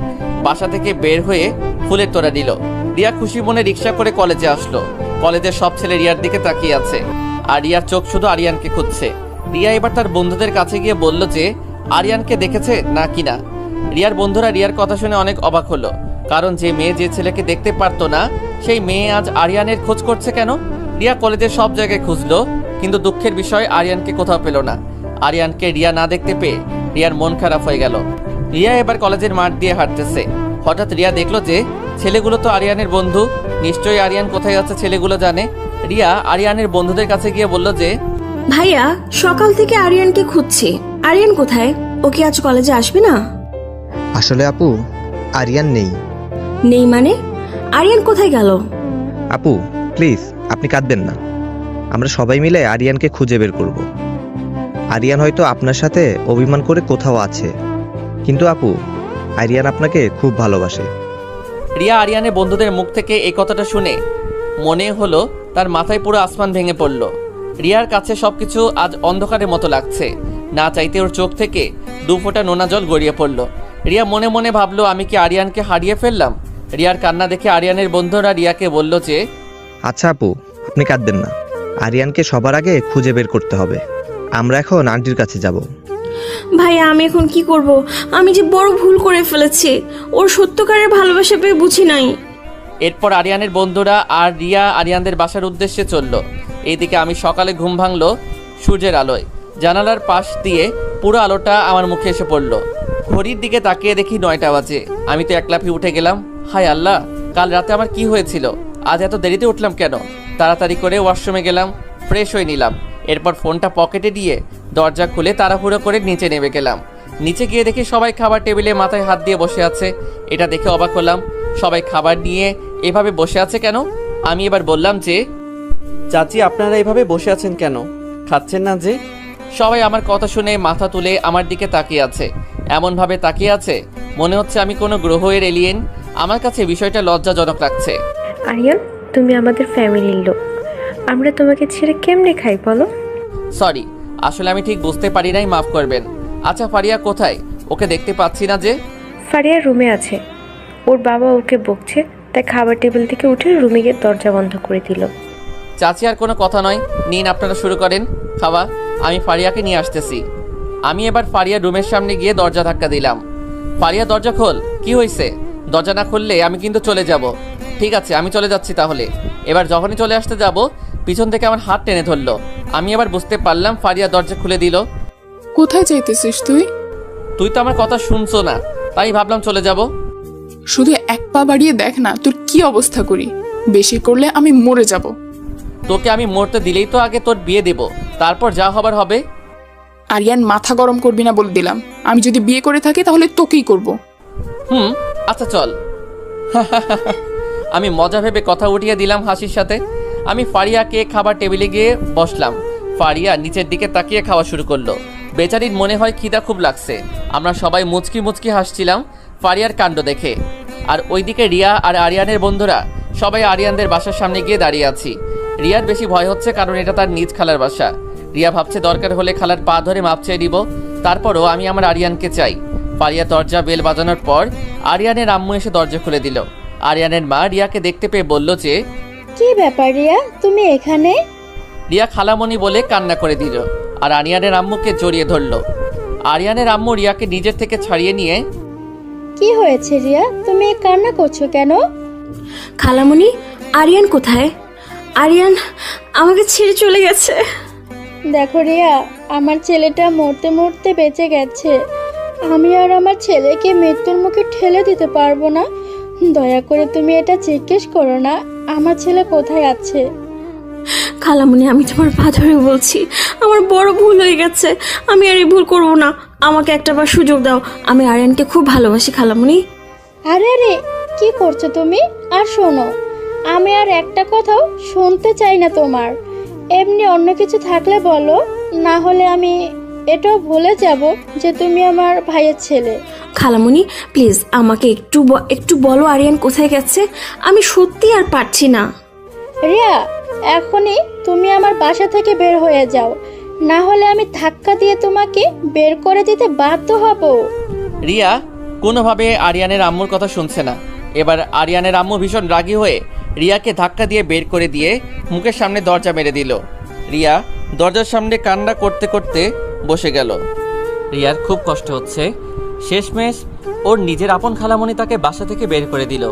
বাসা থেকে বের হয়ে ফুলের তোড়া দিল। রিয়া খুশি মনে রিক্সা করে কলেজে আসলো। কলেজের সব ছেলে রিয়ার দিকে তাকিয়ে আছে, আর রিয়ার চোখ শুধু আরিয়ানকে খুঁজছে। রিয়া এবার তার বন্ধুদের কাছে গিয়ে বলল যে আরিয়ানকে দেখেছে না কিনা। রিয়ার বন্ধুরা রিয়ার কথা শুনে অনেক অবাক হলো, কারণ যে মেয়ে যে ছেলেকে দেখতে পারতো না, সেই মেয়ে আজ আরিয়ানের খোঁজ করছে কেন। রিয়া কলেজের সব জায়গায় খুঁজলো, কিন্তু দুঃখের বিষয় আরিয়ানকে কোথাও পেল না। আরিয়ানকে রিয়া না দেখতে পেয়ে রিয়ার মন খারাপ হয়ে গেল। রিয়া এবার কলেজের মাঠ দিয়ে হাঁটতেছে। হঠাৎ রিয়া দেখলো যে ছেলেগুলো তো আরিয়ানের বন্ধু, নিশ্চয়ই আরিয়ান কোথায় আছে ছেলেগুলো জানে। রিয়া আরিয়ানের বন্ধুদের কাছে গিয়ে বলল যে, ভাইয়া, সকাল থেকে আরিয়ানকে খুঁজছি, আরিয়ান কোথায়? ও কি আজ কলেজে আসবে না? আসলে আপু, আরিয়ান নেই। নেই মানে? আরিয়ান কোথায় গেল? আপু প্লিজ, আপনি কাঁদবেন না। আমরা সবাই মিলে আরিয়ানকে খুঁজে বের করব। আরিয়ান হয়তো আপনার সাথে অভিমান করে কোথাও আছে, কিন্তু আপু আরিয়ান আপনাকে খুব ভালোবাসে। রিয়া আরিয়ানের বন্ধুদের মুখ থেকে এই কথাটা শুনে মনে হলো তার মাথায় পুরো আসমান ভেঙে পড়ল। রিয়ার কাছে সবকিছু আজ অন্ধকারের মতো লাগছে। না চাইতে ওর চোখ থেকে 2 ফোঁটা নোনা জল গড়িয়ে পড়ল। রিয়া মনে মনে ভাবলো, আমি কি আরিয়ানকে হারিয়ে ফেললাম? রিয়ার কান্না দেখে আরিয়ানের বন্ধুরা রিয়াকে বলল যে, আচ্ছা আপু, আপনি কাঁদবেন না। আরিয়ানকে সবার আগে খুঁজে বের করতে হবে। আমরা এখন আন্টির কাছে যাব। ভাইয়া আমি এখন কি করব? আমি যে বড় ভুল করে ফেলেছি। ওর সত্যকারের ভালোবাসা পেয়ে বুঝি নাই। এরপর আরিয়ানের বন্ধুরা আর রিয়া আরিয়ানদের বাসার উদ্দেশ্যে চলল। এইদিকে আমি সকালে ঘুম ভাঙলো সূর্যের আলোয়। জানালার পাশ দিয়ে পুরো আলোটা আমার মুখে এসে পড়ল। ঘড়ির দিকে তাকিয়ে দেখি 9টা বাজে। আমি তো একলাফি উঠে গেলাম। হায় আল্লাহ, কাল রাতে আমার কি হয়েছিল? আজ এত দেরিতে উঠলাম কেন? তাড়াতাড়ি করে ওয়াশরুমে গেলাম, ফ্রেশ হয়ে নিলাম। এরপর ফোনটা পকেটে দিয়ে দরজা খুলে তাড়াহুড়ো করে নিচে নেমে গেলাম। নিচে গিয়ে দেখি সবাই খাবার টেবিলে মাথায় হাত দিয়ে বসে আছে। এটা দেখে অবাক হলাম। সবাই খাবার নিয়ে এভাবে বসে আছে কেন? আমি এবার বললাম যে, চাচি আপনারা এভাবে বসে আছেন কেন? খাচ্ছেন না যে? সবাই আমার কথা শুনে মাথা তুলে আমার দিকে তাকিয়ে আছে। এমনভাবে তাকিয়ে আছে মনে হচ্ছে আমি কোনো গ্রহের এলিয়েন। আমার কাছে বিষয়টা লজ্জাজনক লাগছে। আরিয়ান, তুমি আমাদের ফ্যামিলির লোক, আমরা তোমাকে ছেড়ে কেমনে খাই বলো? সরি, আসলে আমি ঠিক বুঝতে পারি নাই, মাফ করবেন। আচ্ছা ফারিয়া কোথায়? ওকে দেখতে পাচ্ছি না যে। ফারিয়া রুমে আছে, ওর বাবা ওকে বকছে, তাই খাবার টেবিল থেকে উঠে রুমে গিয়ে দরজা বন্ধ করে দিল। চাচি আর কোনো কথা নয়, নিন আপনারা শুরু করেন খাওয়া। আমি ফারিয়াকে নিয়ে আসতেছি। আমি এবার ফারিয়ার রুমের সামনে গিয়ে দরজা ধাক্কা দিলাম। ফারিয়া দরজা খোল। কি হয়েছে? দরজা না খুললে আমি কিন্তু চলে যাব। ঠিক আছে, আমি চলে যাচ্ছি তাহলে। এবার যখনই চলে আসতে যাব পিছন থেকে আমার হাত টেনে ধরলো। আমি এবার বুঝতে পারলাম ফারিয়া দরজা খুলে দিল। কোথায় যাইতেছিস তুই? তুই তো আমার কথা শুনছো না, তাই ভাবলাম চলে যাব। শুধু এক পা বাড়িয়ে দেখ না তোর কি অবস্থা করি। বেশি করলে আমি মরে যাব। তোকে আমি মরতে দিলেই তো আগে তোর বিয়ে দেব, তারপর যা হবার হবে। আরিয়ান, মাথা গরম করবি না বলে দিলাম। আমি যদি বিয়ে করে থাকি তাহলে তোকেই করব। আচ্ছা চল। আমি মজা ভেবে কথা উঠিয়ে দিলাম হাসির সাথে। আমি ফারিয়াকে খাবার টেবিলে গিয়ে বসলাম। ফারিয়া নিচের দিকে তাকিয়ে খাওয়া শুরু করলো। বেচারির মনে হয় খিদা খুব লাগছে। আমরা সবাই মুচকি মুচকি হাসছিলাম ফারিয়ার কাণ্ড দেখে। আর ওইদিকে রিয়া আর আরিয়ানের বন্ধুরা সবাই আরিয়ানদের বাসার সামনে গিয়ে দাঁড়িয়ে আছি। রিয়ার বেশি ভয় হচ্ছে, কারণ এটা তার নিজ খালার বাসা। রিয়া ভাবছে দরকার হলে খালার পা ধরে মাপ চেয়ে দিব। তারপরও আমি আমার আরিয়ানকে চাই। ফারিয়া দরজা বেল বাজানোর পর আরিয়ানের আম্মু এসে দরজা খুলে দিল। আরিয়ানের মা রিয়াকে দেখতে পেয়ে বলল যে, কি ব্যাপার রিয়া, তুমি এখানে? রিয়া খালামণি বলে কান্না করে দিল আর আরিয়ানের আম্মুকে জড়িয়ে ধরল। আরিয়ানের আম্মু রিয়াকে নিজের থেকে ছাড়িয়ে নিয়ে, কি হয়েছে রিয়া, তুমি কান্না করছো কেন? খালামণি, আরিয়ান কোথায়? আরিয়ান আমাকে ছেড়ে চলে গেছে। দেখো রিয়া, আমার ছেলেটা মরতে মরতে বেঁচে গেছে। আমি আর আমার ছেলেকে মৃত্যুর মুখে ঠেলে দিতে পারবো না। দয়া করে তুমি এটা জিজ্ঞেস করো না আমার ছেলে কোথায় আছে। খালামণি, আমি তোমার পা ধরে বলছি, আমার বড় ভুল হয়ে গেছে। আমি আর এই ভুল করবো না। আমাকে একটাবার সুযোগ দাও। আমি আরিয়ানকে খুব ভালোবাসি খালামণি। আরে আরে, কি করছো তুমি? আর শোনো, আমি আর একটা কথাও শুনতে চাই না তোমার। এমনি অন্য কিছু থাকলে বলো, না হলে আমি এটাও ভুলে যাব যে তুমি আমার ভাইয়ের ছেলে। খালামণি প্লিজ আমাকে একটু বলো আরিয়ান কোথায় গেছে। আমি সত্যি আর পারছি না। রিয়া, এখনই তুমি আমার বাসা থেকে বের হয়ে যাও, না হলে আমি ধাক্কা দিয়ে তোমাকে বের করে দিতে বাধ্য হব। রিয়া কোনোভাবে আরিয়ানের আম্মুর কথা শুনছে না। এবার আরিয়ানের আম্মু ভীষণ রাগী হয়ে রিয়াকে ধাক্কা দিয়ে বের করে দিয়ে মুখের সামনে দরজা মেরে দিল। রিয়া দরজার সামনে কান্না করতে করতে বসে গেল। রিয়ার খুব কষ্ট হচ্ছে। শেষমেশ ওর নিজের আপন খালামণি তাকে বাসা থেকে বের করে দিল।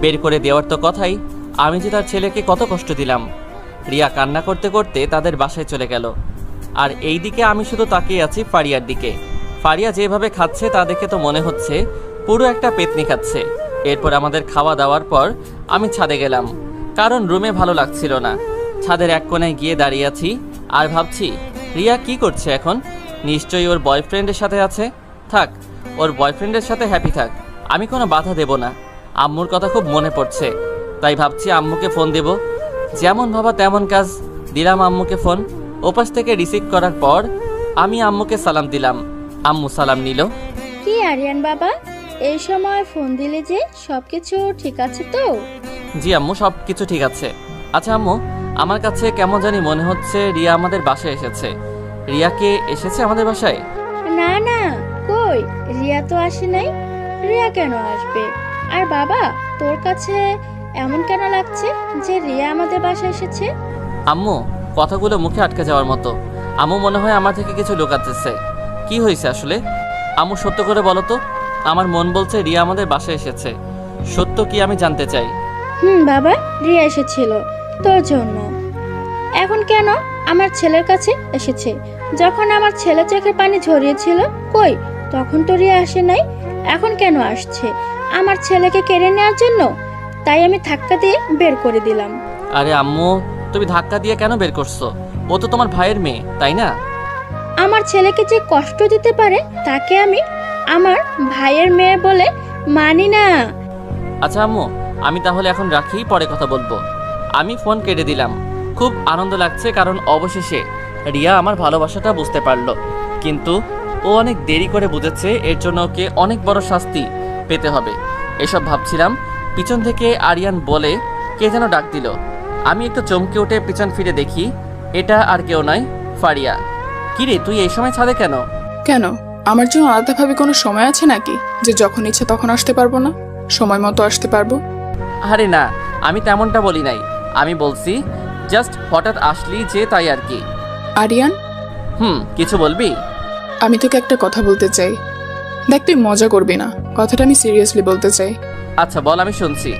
বের করে দেওয়ার তো কথাই, আমি যে তার ছেলেকে কত কষ্ট দিলাম। রিয়া কান্না করতে করতে তাদের বাসায় চলে গেল। আর এই দিকে আমি শুধু তাকিয়ে আছি ফারিয়ার দিকে। ফারিয়া যেভাবে খাচ্ছে তা দেখে তো মনে হচ্ছে পুরো একটা পেতনি খাচ্ছে। এরপর আমাদের খাওয়া দাওয়ার পর আমি ছাদে গেলাম, কারণ রুমে ভালো লাগছিল না। ছাদের এক কোণায় গিয়ে দাঁড়িয়ে আছি আর ভাবছি রিয়া কি করছে এখন। নিশ্চয়ই ওর বয়ফ্রেন্ডের সাথে আছে। থাক, ওর বয়ফ্রেন্ডের সাথে হ্যাপি থাক, আমি কোনো বাধা দেব না। আম্মুর কথা খুব মনে পড়ছে, তাই ভাবছি আম্মুকে ফোন দেব। যেমন ভাবা তেমন কাজ, দিলাম আম্মুকে ফোন। ওপাশ থেকে রিসিভ করার পর আমি আম্মুকে সালাম দিলাম। আম্মু সালাম নিল। কি আরিয়ান বাবা, এই সময় ফোন দিলে যে, সবকিছু ঠিক আছে তো? জি আম্মু, সব কিছু ঠিক আছে। আচ্ছা আম্মু, আমার কাছে কেমন জানি মনে হচ্ছে রিয়া আমাদের বাসায় এসেছে। রিয়া কে এসেছে আমাদের বাসায়? না না, কই, রিয়া তো আসে নাই। রিয়া কেন আসবে? আর বাবা, তোর কাছে এমন কেন লাগছে যে রিয়া আমাদের বাসায় এসেছে? আম্মু, কথাগুলো মুখে আটকে যাওয়ার মতো। আম্মু মনে হয় আমার থেকে কিছু লুকাতেছে। কি হয়েছে আসলে? আম্মু সত্য করে বলো তো। আমার মন বলছে রিয়া আমাদের বাসায় এসেছে। সত্য কি আমি জানতে চাই। বাবা, রিয়া এসেছিল তোর জন্য। এখন কেন আমার ছেলের কাছে এসেছে? যখন আমার ছেলে চোখের পানি ঝরিয়েছিল, কই, তখন তো রিয়া আসে নাই। এখন কেন আসছে? আমার ছেলেকে কেড়ে নেওয়ার জন্য। তাই আমি ধাক্কা দিয়ে বের করে দিলাম। আরে আম্মু, তুমি ধাক্কা দিয়ে কেন বের করছো? ও তো তোমার ভাইয়ের মেয়ে, তাই না? আমার ছেলেকে যে কষ্ট দিতে পারে তাকে আমি আমার ভাইয়ের মেয়ে বলে মানি না। আচ্ছা আম্মু, আমি তাহলে এখন রাখি, পরে কথা বলবো। আমি ফোন কেটে দিলাম। খুব আনন্দ লাগছে, কারণ অবশেষে রিয়া আমার ভালোবাসাটা বুঝতে পারলো। কিন্তু ও অনেক দেরি করে বুঝেছে, এর জন্য ওকে অনেক বড় শাস্তি পেতে হবে। এসব ভাবছিলাম, পিছন থেকে আরিয়ান বলে কে যেন ডাক দিল। আমি একটু চমকে উঠে পিছন ফিরে দেখি এটা আর কেউ নয়, ফারিয়া। কিরে, তুই এই সময় ছাদে কেন? কেন, আমার জন্য আলাদাভাবে কোনো সময় আছে নাকি যে যখন ইচ্ছে তখন আসতে পারবো না, সময় মতো আসতে পারবো? আরে না, আমি তেমনটা বলি নাই। আমি বলছি জাস্ট হঠাৎ আসলি যে, তাই আর কি। আরিয়ান, কিছু বলবি? আমি তোকে একটা কথা বলতে চাই। দেখ, তুই মজা করবি না, কথাটা আমি সিরিয়াসলি বলতে চাই। আচ্ছা বল, আমি শুনছি।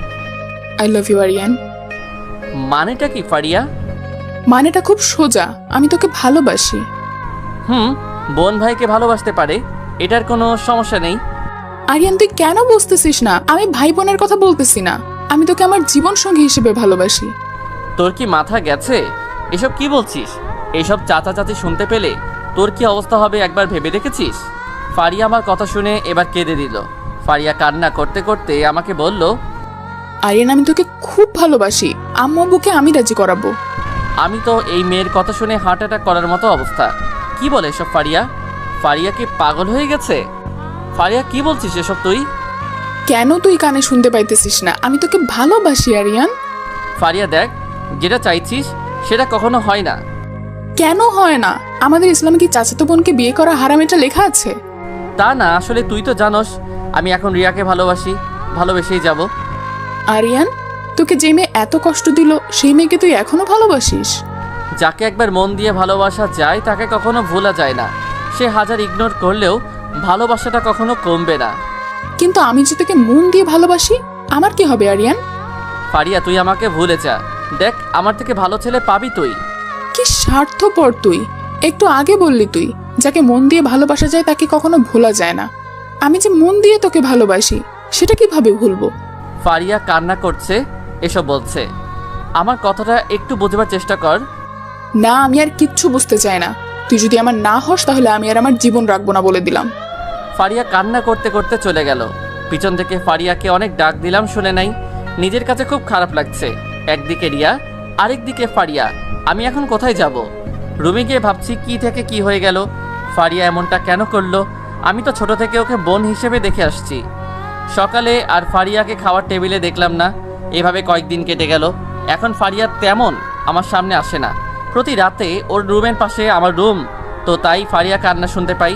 I love you Aryan. মানেটা কি ফারিয়া? মানেটা খুব সোজা, আমি তোকে ভালোবাসি। বোন ভাইকে ভালোবাসতে পারে, এটার কোনো সমস্যা নেই। আরিয়ান, তুই কেন বুঝতেছিস না? আমি ভাই বোনের কথা বলতেছি না, আমি তোকে আমার জীবন সঙ্গী হিসেবে ভালোবাসি। তোর কি মাথা গেছে? এসব কি বলছিস? এইসব চাচা চাচি শুনতে পেলে তোর কি অবস্থা হবে একবার ভেবে দেখেছিস? ফারিয়া আমার কথা শুনে এবার কেঁদে দিল। ফারিয়া কান্না করতে করতে আমাকে বলল, আরিয়ান, আমি তোকে খুব ভালোবাসি, আম্মু আব্বুকে আমি রাজি করাবো। আমি তো এই মেয়ের কথা শুনে হার্ট অ্যাটাক করার মতো অবস্থা। কি বলে এসব ফারিয়া? ফারিয়া কি পাগল হয়ে গেছে? ফারিয়া, কি বলছিস এসব তুই? কেন তুই কানে শুনতে পাইতেছিস না? আমি তোকে ভালোবাসি আরিয়ান। ফারিয়া দেখ, যেটা চাইছিস সেটা কখনো হয় না। কেন হয় না? আমাদের ইসলামে কি চাচাতো বোনকে বিয়ে করা হারাম এটা লেখা আছে? তা না, আসলে তুই তো জানোস আমি এখন রিয়াকে ভালোবাসি, ভালোবেসেই যাব। আরিয়ান, তোকে যে মেয়ে এত কষ্ট দিল সেই মেয়েকে তুই এখনো ভালোবাসিস? যাকে একবার মন দিয়ে ভালোবাসা যায় তাকে কখনো ভোলা যায় না। সে হাজার ইগনোর করলেও ভালোবাসাটা কখনো কমবে না। কিন্তু আমি যে তোকে মন দিয়ে ভালোবাসি, আমার কি হবে আরিয়ান? ফারিয়া, তুই আমাকে ভুলে যা। দেখ, আমার থেকে ভালো ছেলে পাবি তুই। কি স্বার্থপর তুই! একটু আগে বললি তুই যাকে মন দিয়ে ভালোবাসা যায় তাকে কখনো ভোলা যায় না। আমি যে মন দিয়ে তোকে ভালোবাসি সেটা কিভাবে ভুলবো? ফারিয়া কান্না করছে, এসব বলছে। আমার কথাটা একটু বোঝবার চেষ্টা কর। না, আমি আর কিচ্ছু বুঝতে চাই না। তুই যদি আমার না হস তাহলে আমি আর আমার জীবন রাখবো না বলে দিলাম। ফারিয়া কান্না করতে করতে চলে গেল। পিছন থেকে ফারিয়াকে অনেক ডাক দিলাম, শুনে নাই। নিজের কাছে খুব খারাপ লাগছে। একদিকে রিয়া, আরেকদিকে ফারিয়া। আমি এখন কোথায় যাব? রুমে গিয়ে ভাবছি কি থেকে কি হয়ে গেল। ফারিয়া এমনটা কেন করলো? আমি তো ছোট থেকে ওকে বোন হিসেবে দেখে আসছি। সকালে আর ফারিয়াকে খাওয়ার টেবিলে দেখলাম না। এভাবে কয়েকদিন কেটে গেল। এখন ফারিয়া তেমন আমার সামনে আসে না। প্রতি রাতে ওর রুমের পাশে আমার রুম, তো তাই ফারিয়া কান্না শুনতে পাই।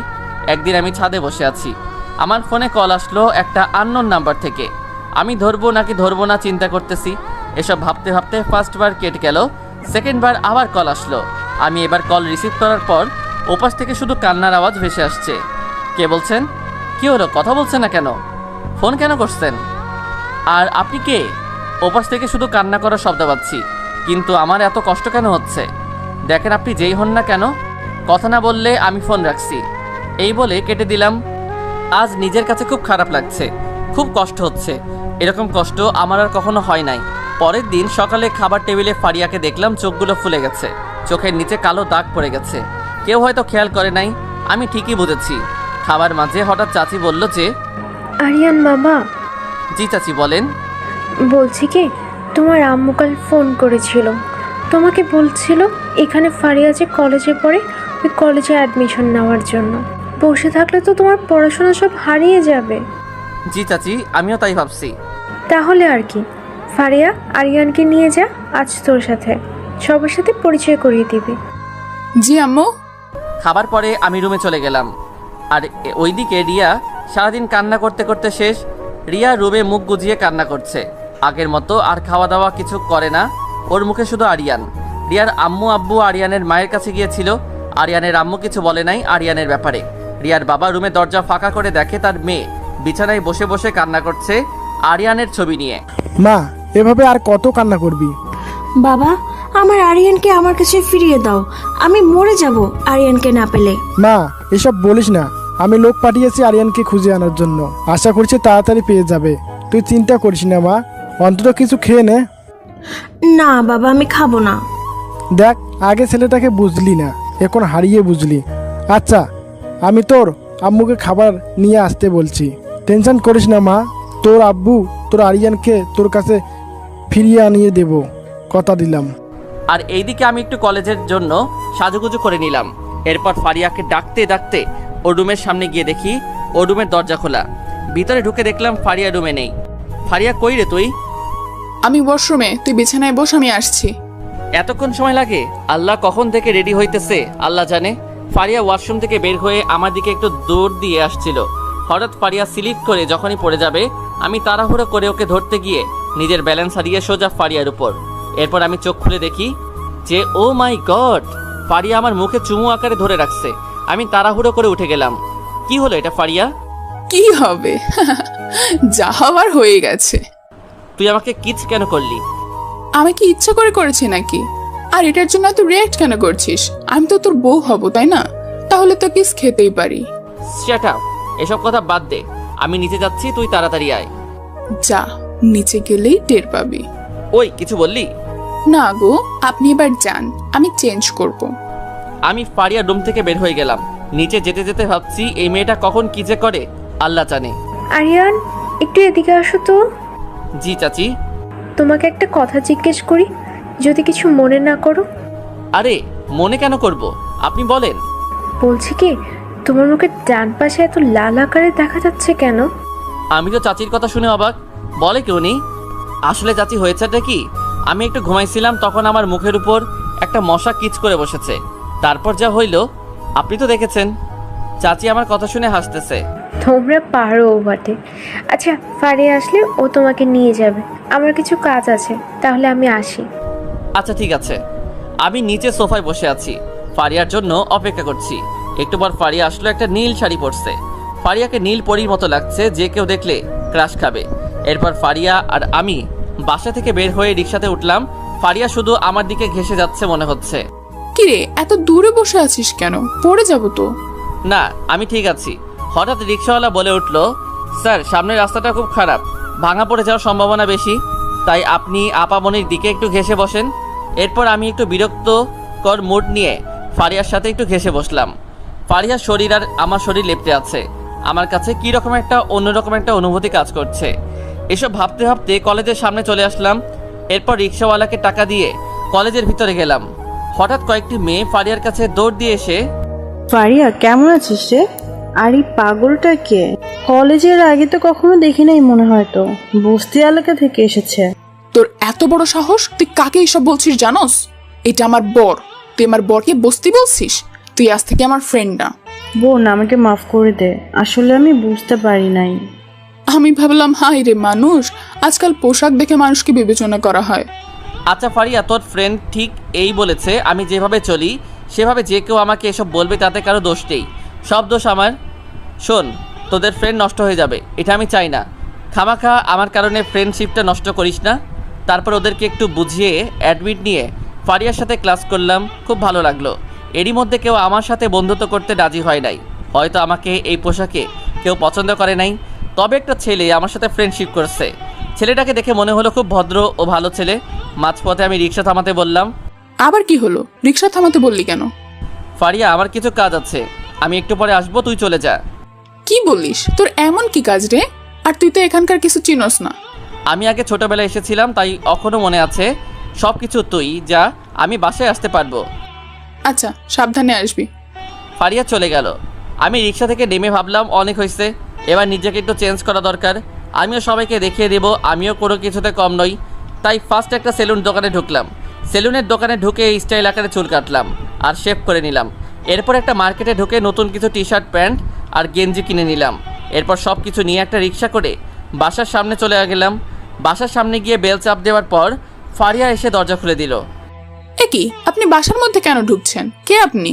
একদিন আমি ছাদে বসে আছি, আমার ফোনে কল আসলো একটা আননোন নাম্বার থেকে। আমি ধরবো নাকি ধরবো না চিন্তা করতেছি। এসব ভাবতে ভাবতে ফার্স্টবার কেটে গেল, সেকেন্ডবার আবার কল আসলো। আমি এবার কল রিসিভ করার পর ওপাশ থেকে শুধু কান্নার আওয়াজ ভেসে আসছে। কে বলছেন? কি হলো, কথা বলছেন না কেন? ফোন কেন করছেন? আর আপনি কে? ওপাশ থেকে শুধু কান্না করার শব্দ পাচ্ছি, কিন্তু আমার এত কষ্ট কেন হচ্ছে? দেখেন, আপনি যেই হন না কেন, কথা না বললে আমি ফোন রাখছি। এই বলে কেটে দিলাম। আজ নিজের কাছে খুব খারাপ লাগছে, খুব কষ্ট হচ্ছে। এরকম কষ্ট আমার আর কখনো হয় নাই। পরের দিন সকালে খাবার টেবিলে ফারিয়াকে দেখলাম, চোখগুলো ফুলে গেছে, চোখের নিচে কালো দাগ পড়ে গেছে। কেউ হয়তো খেয়াল করে নাই, আমি ঠিকই বুঝেছি। খাবার মাঝে হঠাৎ চাচি বলল যে, আরিয়ান বাবা। জি চাচি, বলেন। বলছি কি, তোমার আম্মু কাল ফোন করেছিল, তোমাকে বলছিল এখানে ফারিয়া যে কলেজে পড়ে ওই কলেজে অ্যাডমিশন নেওয়ার জন্য। বসে থাকলে তো তোমার পড়াশোনা সব হারিয়ে যাবে। জি চাচি, আমিও তাই ভাবছি। তাহলে আর কি, ফারিয়া আরিয়ানকে নিয়ে যা আজ তোর সাথে, সবার সাথে পরিচয় করিয়ে দিবি। জি আম্মু। খাবার পরে আমি রুমে চলে গেলাম। আর ওইদিকে রিয়া সারাদিন কান্না করতে করতে শেষ। রিয়া রুমে মুখ গুজিয়ে কান্না করছে, আগের মতো আর খাওয়া দাওয়া কিছু করে না। ওর মুখে শুধু আরিয়ান। রিয়ার আম্মু আব্বু আরিয়ানের মায়ের কাছে গিয়েছিল। আরিয়ানের আম্মু কিছু বলে নাই আরিয়ানের ব্যাপারে। রিয়ার বাবা রুমে দরজা ফাঁকা করে দেখে তার মেয়ে বিছানায় বসে বসে কান্না করছে আরিয়ানের ছবি নিয়ে। মা, এভাবে আর কত কান্না করবি? বাবা, আমার আরিয়ানকে আমার কাছে ফিরিয়ে দাও, আমি মরে যাব আরিয়ানকে না পেলে। মা, এসব বলিস না, আমি লোক পাঠিয়েছি আরিয়ানকে খুঁজে আনার জন্য, আশা করছি তাড়াতাড়ি পেয়ে যাবে। তুই চিন্তা করিস না মা, অন্তত কিছু খেয়ে নে। না বাবা, আমি খাবো না। দেখ, আগে ছেলেটাকে বুঝলি না, এখন হারিয়ে বুঝলি। আচ্ছা, আমি তোর আম্মুকে খাবার নিয়ে আসতে বলছি, টেনশন করিস না মা, তোর আব্বু তোর আরিয়ানকে তোর কাছে ফিরিয়ে আনিয়ে দেব, কথা দিলাম। আর এইদিকে আমি একটু কলেজের জন্য সাজুগুজু করে নিলাম। এরপর ফারিয়াকে ডাকতে ডাকতে ওর রুমের সামনে গিয়ে দেখি ওর রুমের দরজা খোলা। ভিতরে ঢুকে দেখলাম ফারিয়া রুমে নেই। ফারিয়া, কই রে তুই? আমি ওয়াশরুমে, তুই বিছানায় বস, আমি আসছি। এতক্ষণ সময় লাগে? আল্লাহ কখন থেকে রেডি হইতেছে আল্লাহ জানে। ফারিয়া ওয়াশরুম থেকে বের হয়ে আমার দিকে একটু দৌড় দিয়ে আসছিল। হঠাৎ ফারিয়া স্লিপ করে যখনই পড়ে যাবে, আমি তাড়াহুড়ো করে ওকে ধরতে গিয়ে নিজের ব্যালেন্স হারিয়ে সোজা ফারিয়ার উপর। এরপর আমি চোখ খুলে দেখি যে ও মাই গড, ফারিয়া আমার মুখে চুমু আকারে ধরে রাখছে। আমি তাড়াহুড়ো করে উঠে গেলাম। কি হলো এটা ফারিয়া? কি হবে, যা হওয়ার হয়ে গেছে। তুই আমাকে কিস কেন করলি? আমি কি ইচ্ছা করে করেছি নাকি? আর এটার জন্য তুই রিঅ্যাক্ট কেন করছিস? আমি তো তোর বউ হব, তাই না? তাহলে তো কিস খেতেই পারি। শাট আপ, এসব কথা বাদ দে। আমি নিচে যাচ্ছি, তুই তাড়াতাড়ি আয়। যা, নিচে গেলেই টের পাবি। ওই, কিছু বললি? না গো, আপনি এবার যান, আমি চেঞ্জ করব। আমি ফারিয়া রুম থেকে বের হয়ে গেলাম। নিচে যেতে যেতে ভাবছি এই মেয়েটা কখন কি যে করে আল্লাহ জানে। আরিয়ান, একটু এদিকে আসো তো। জি চাচি। তোমাকে একটা কথা জিজ্ঞেস করি, যদি কিছু মনে না করো। আরে মনে কেন করব, আপনি বলেন। বলছি কি, তোমার মুখের ডান পাশে এত লাল আকারে দেখা যাচ্ছে কেন? আমি তো চাচির কথা শুনে অবাক। বলে কেউ নেই। আসলে চাচি, হয়েছেটা কি, আমি একটু ঘুমাইছিলাম, তখন আমার মুখের উপর একটা মশা কিচ করে বসেছে। তারপর যা হইল আপনি তো দেখেছেন। চাচি আমার কথা শুনে হাসতেছে। তোমরা পারো বটে। আচ্ছা, ফারিয়া আসলে ও তোমাকে নিয়ে যাবে, আমার কিছু কাজ আছে, তাহলে আমি আসি। আচ্ছা ঠিক আছে। আমি নিচে সোফায় বসে আছি, ফারিয়ার জন্য অপেক্ষা করছি। একটু পর ফারিয়া আসলো, একটা নীল শাড়ি পরছে। ফারিয়াকে নীল পরীর মতো লাগছে, যে কেউ দেখলে ক্রাশ খাবে। এরপর ফারিয়া আর আমি বাসা থেকে বের হয়ে রিক্সাতে উঠলাম। ফারিয়া শুধু আমার দিকে ঘেঁষে যাচ্ছে মনে হচ্ছে। কিরে, এত দূরে বসে আছিস কেন? পড়ে যাব তো। না, আমি ঠিক আছি। হঠাৎ রিক্সাওয়ালা বলে উঠল, স্যার সামনের রাস্তাটা খুব খারাপ, ভাঙা পড়ে যাওয়ার সম্ভাবনা বেশি, তাই আপনি আপামনির দিকে একটু ঘেঁষে বসেন। এরপর আমি একটু বিরক্তকর মুড নিয়ে ফারিয়ার সাথে একটু ঘেঁষে বসলাম। ফারিয়ার শরীর আর আমার শরীর লেপটে আছে। আমার কাছে কী রকম একটা অন্যরকম একটা অনুভূতি কাজ করছে। এসব ভাবতে ভাবতে কলেজের সামনে চলে আসলাম। এরপর রিক্সাওয়ালাকে টাকা দিয়ে কলেজের ভিতরে গেলাম। হঠাৎ কয়েকটি মেয়ে ফারিয়ার কাছে দৌড় দিয়ে এসে, ফারিয়া কেমন আছিস রে? আর এই পাগলটা কে? কলেজের আগে তো কখনো দেখি নাই মনে হয়, তো বস্তি এলাকা থেকে এসেছে। তোর এত বড় সাহস, তুই কাকে এসব বলছিস জানোস? এটা আমার বর, তুই আমার বরকে বস্তি বলছিস? তুই আজ থেকে আমার ফ্রেন্ড না। বোন, আমাকে মাফ করে দে, আসলে আমি বুঝতে পারি নাই। আমি ভাবলাম হাই রে মানুষ, আজকাল পোশাক দেখে মানুষকে বিবেচনা করা হয়। আচ্ছা ফারিয়া, তোর ফ্রেন্ড ঠিক এই বলেছে, আমি যেভাবে চলি সেভাবে যে কেউ আমাকে এসব বলবে তাতে কারো দোষ নেই, সব দোষ আমার। শোন, তোদের ফ্রেন্ড নষ্ট হয়ে যাবে, এটা আমি চাই না। খামাখা আমার কারণে ফ্রেন্ডশিপটা নষ্ট করিস না। তারপর ওদেরকে একটু বুঝিয়ে অ্যাডমিট নিয়ে ফারিয়ার সাথে ক্লাস করলাম, খুব ভালো লাগলো। এরই মধ্যে কেউ আমার সাথে বন্ধুত্ব করতে রাজি হয় নাই, হয়তো আমাকে এই পোশাকে কেউ পছন্দ করে নাই। তবে একটা ছেলে আমার সাথে ফ্রেন্ডশিপ করছে। ছেলেটাকে দেখে মনে হলো খুব ভদ্র ও ভালো ছেলে। মাঝপথে আমি রিক্সা থামাতে বললাম। আবার কি হলো? রিক্সা থামাতে বললি কেন? ফারিয়া, আমার কিছু কাজ আছে, আমি একটু পরে আসবো, তুই চলে যা। কি বলিস? তোর এমন কি কাজ রে? আর তুই তো এখানকার কিছু চিনস না। আমি আগে ছোটবেলায় এসেছিলাম, তাই এখনো মনে আছে সব কিছু। তুই যা, আমি বাসায় আসতে পারবো। আচ্ছা, সাবধানে আসবি। ফারিয়া চলে গেল। আমি রিক্সা থেকে নেমে ভাবলাম অনেক হয়েছে, এবার নিজেকে একটু চেঞ্জ করা দরকার। আমিও সবাইকে দেখিয়ে দেব আমিও কোনো কিছুতে কম নই। তাই ফার্স্ট একটা সেলুন দোকানে ঢুকলাম। সেলুনের দোকানে ঢুকে স্টাইল আকারে চুল কাটলাম আর শেভ করে নিলাম। এরপর একটা মার্কেটে ঢুকে নতুন কিছু টি শার্ট, প্যান্ট আর গেঞ্জি কিনে নিলাম। এরপর সব কিছু নিয়ে একটা রিক্সা করে বাসার সামনে চলে গেলাম। বাসার সামনে গিয়ে বেল চাপ দেওয়ার পর ফারিয়া এসে দরজা খুলে দিল। এ কি, আপনি বাসার মধ্যে কেন ঢুকছেন? কে আপনি?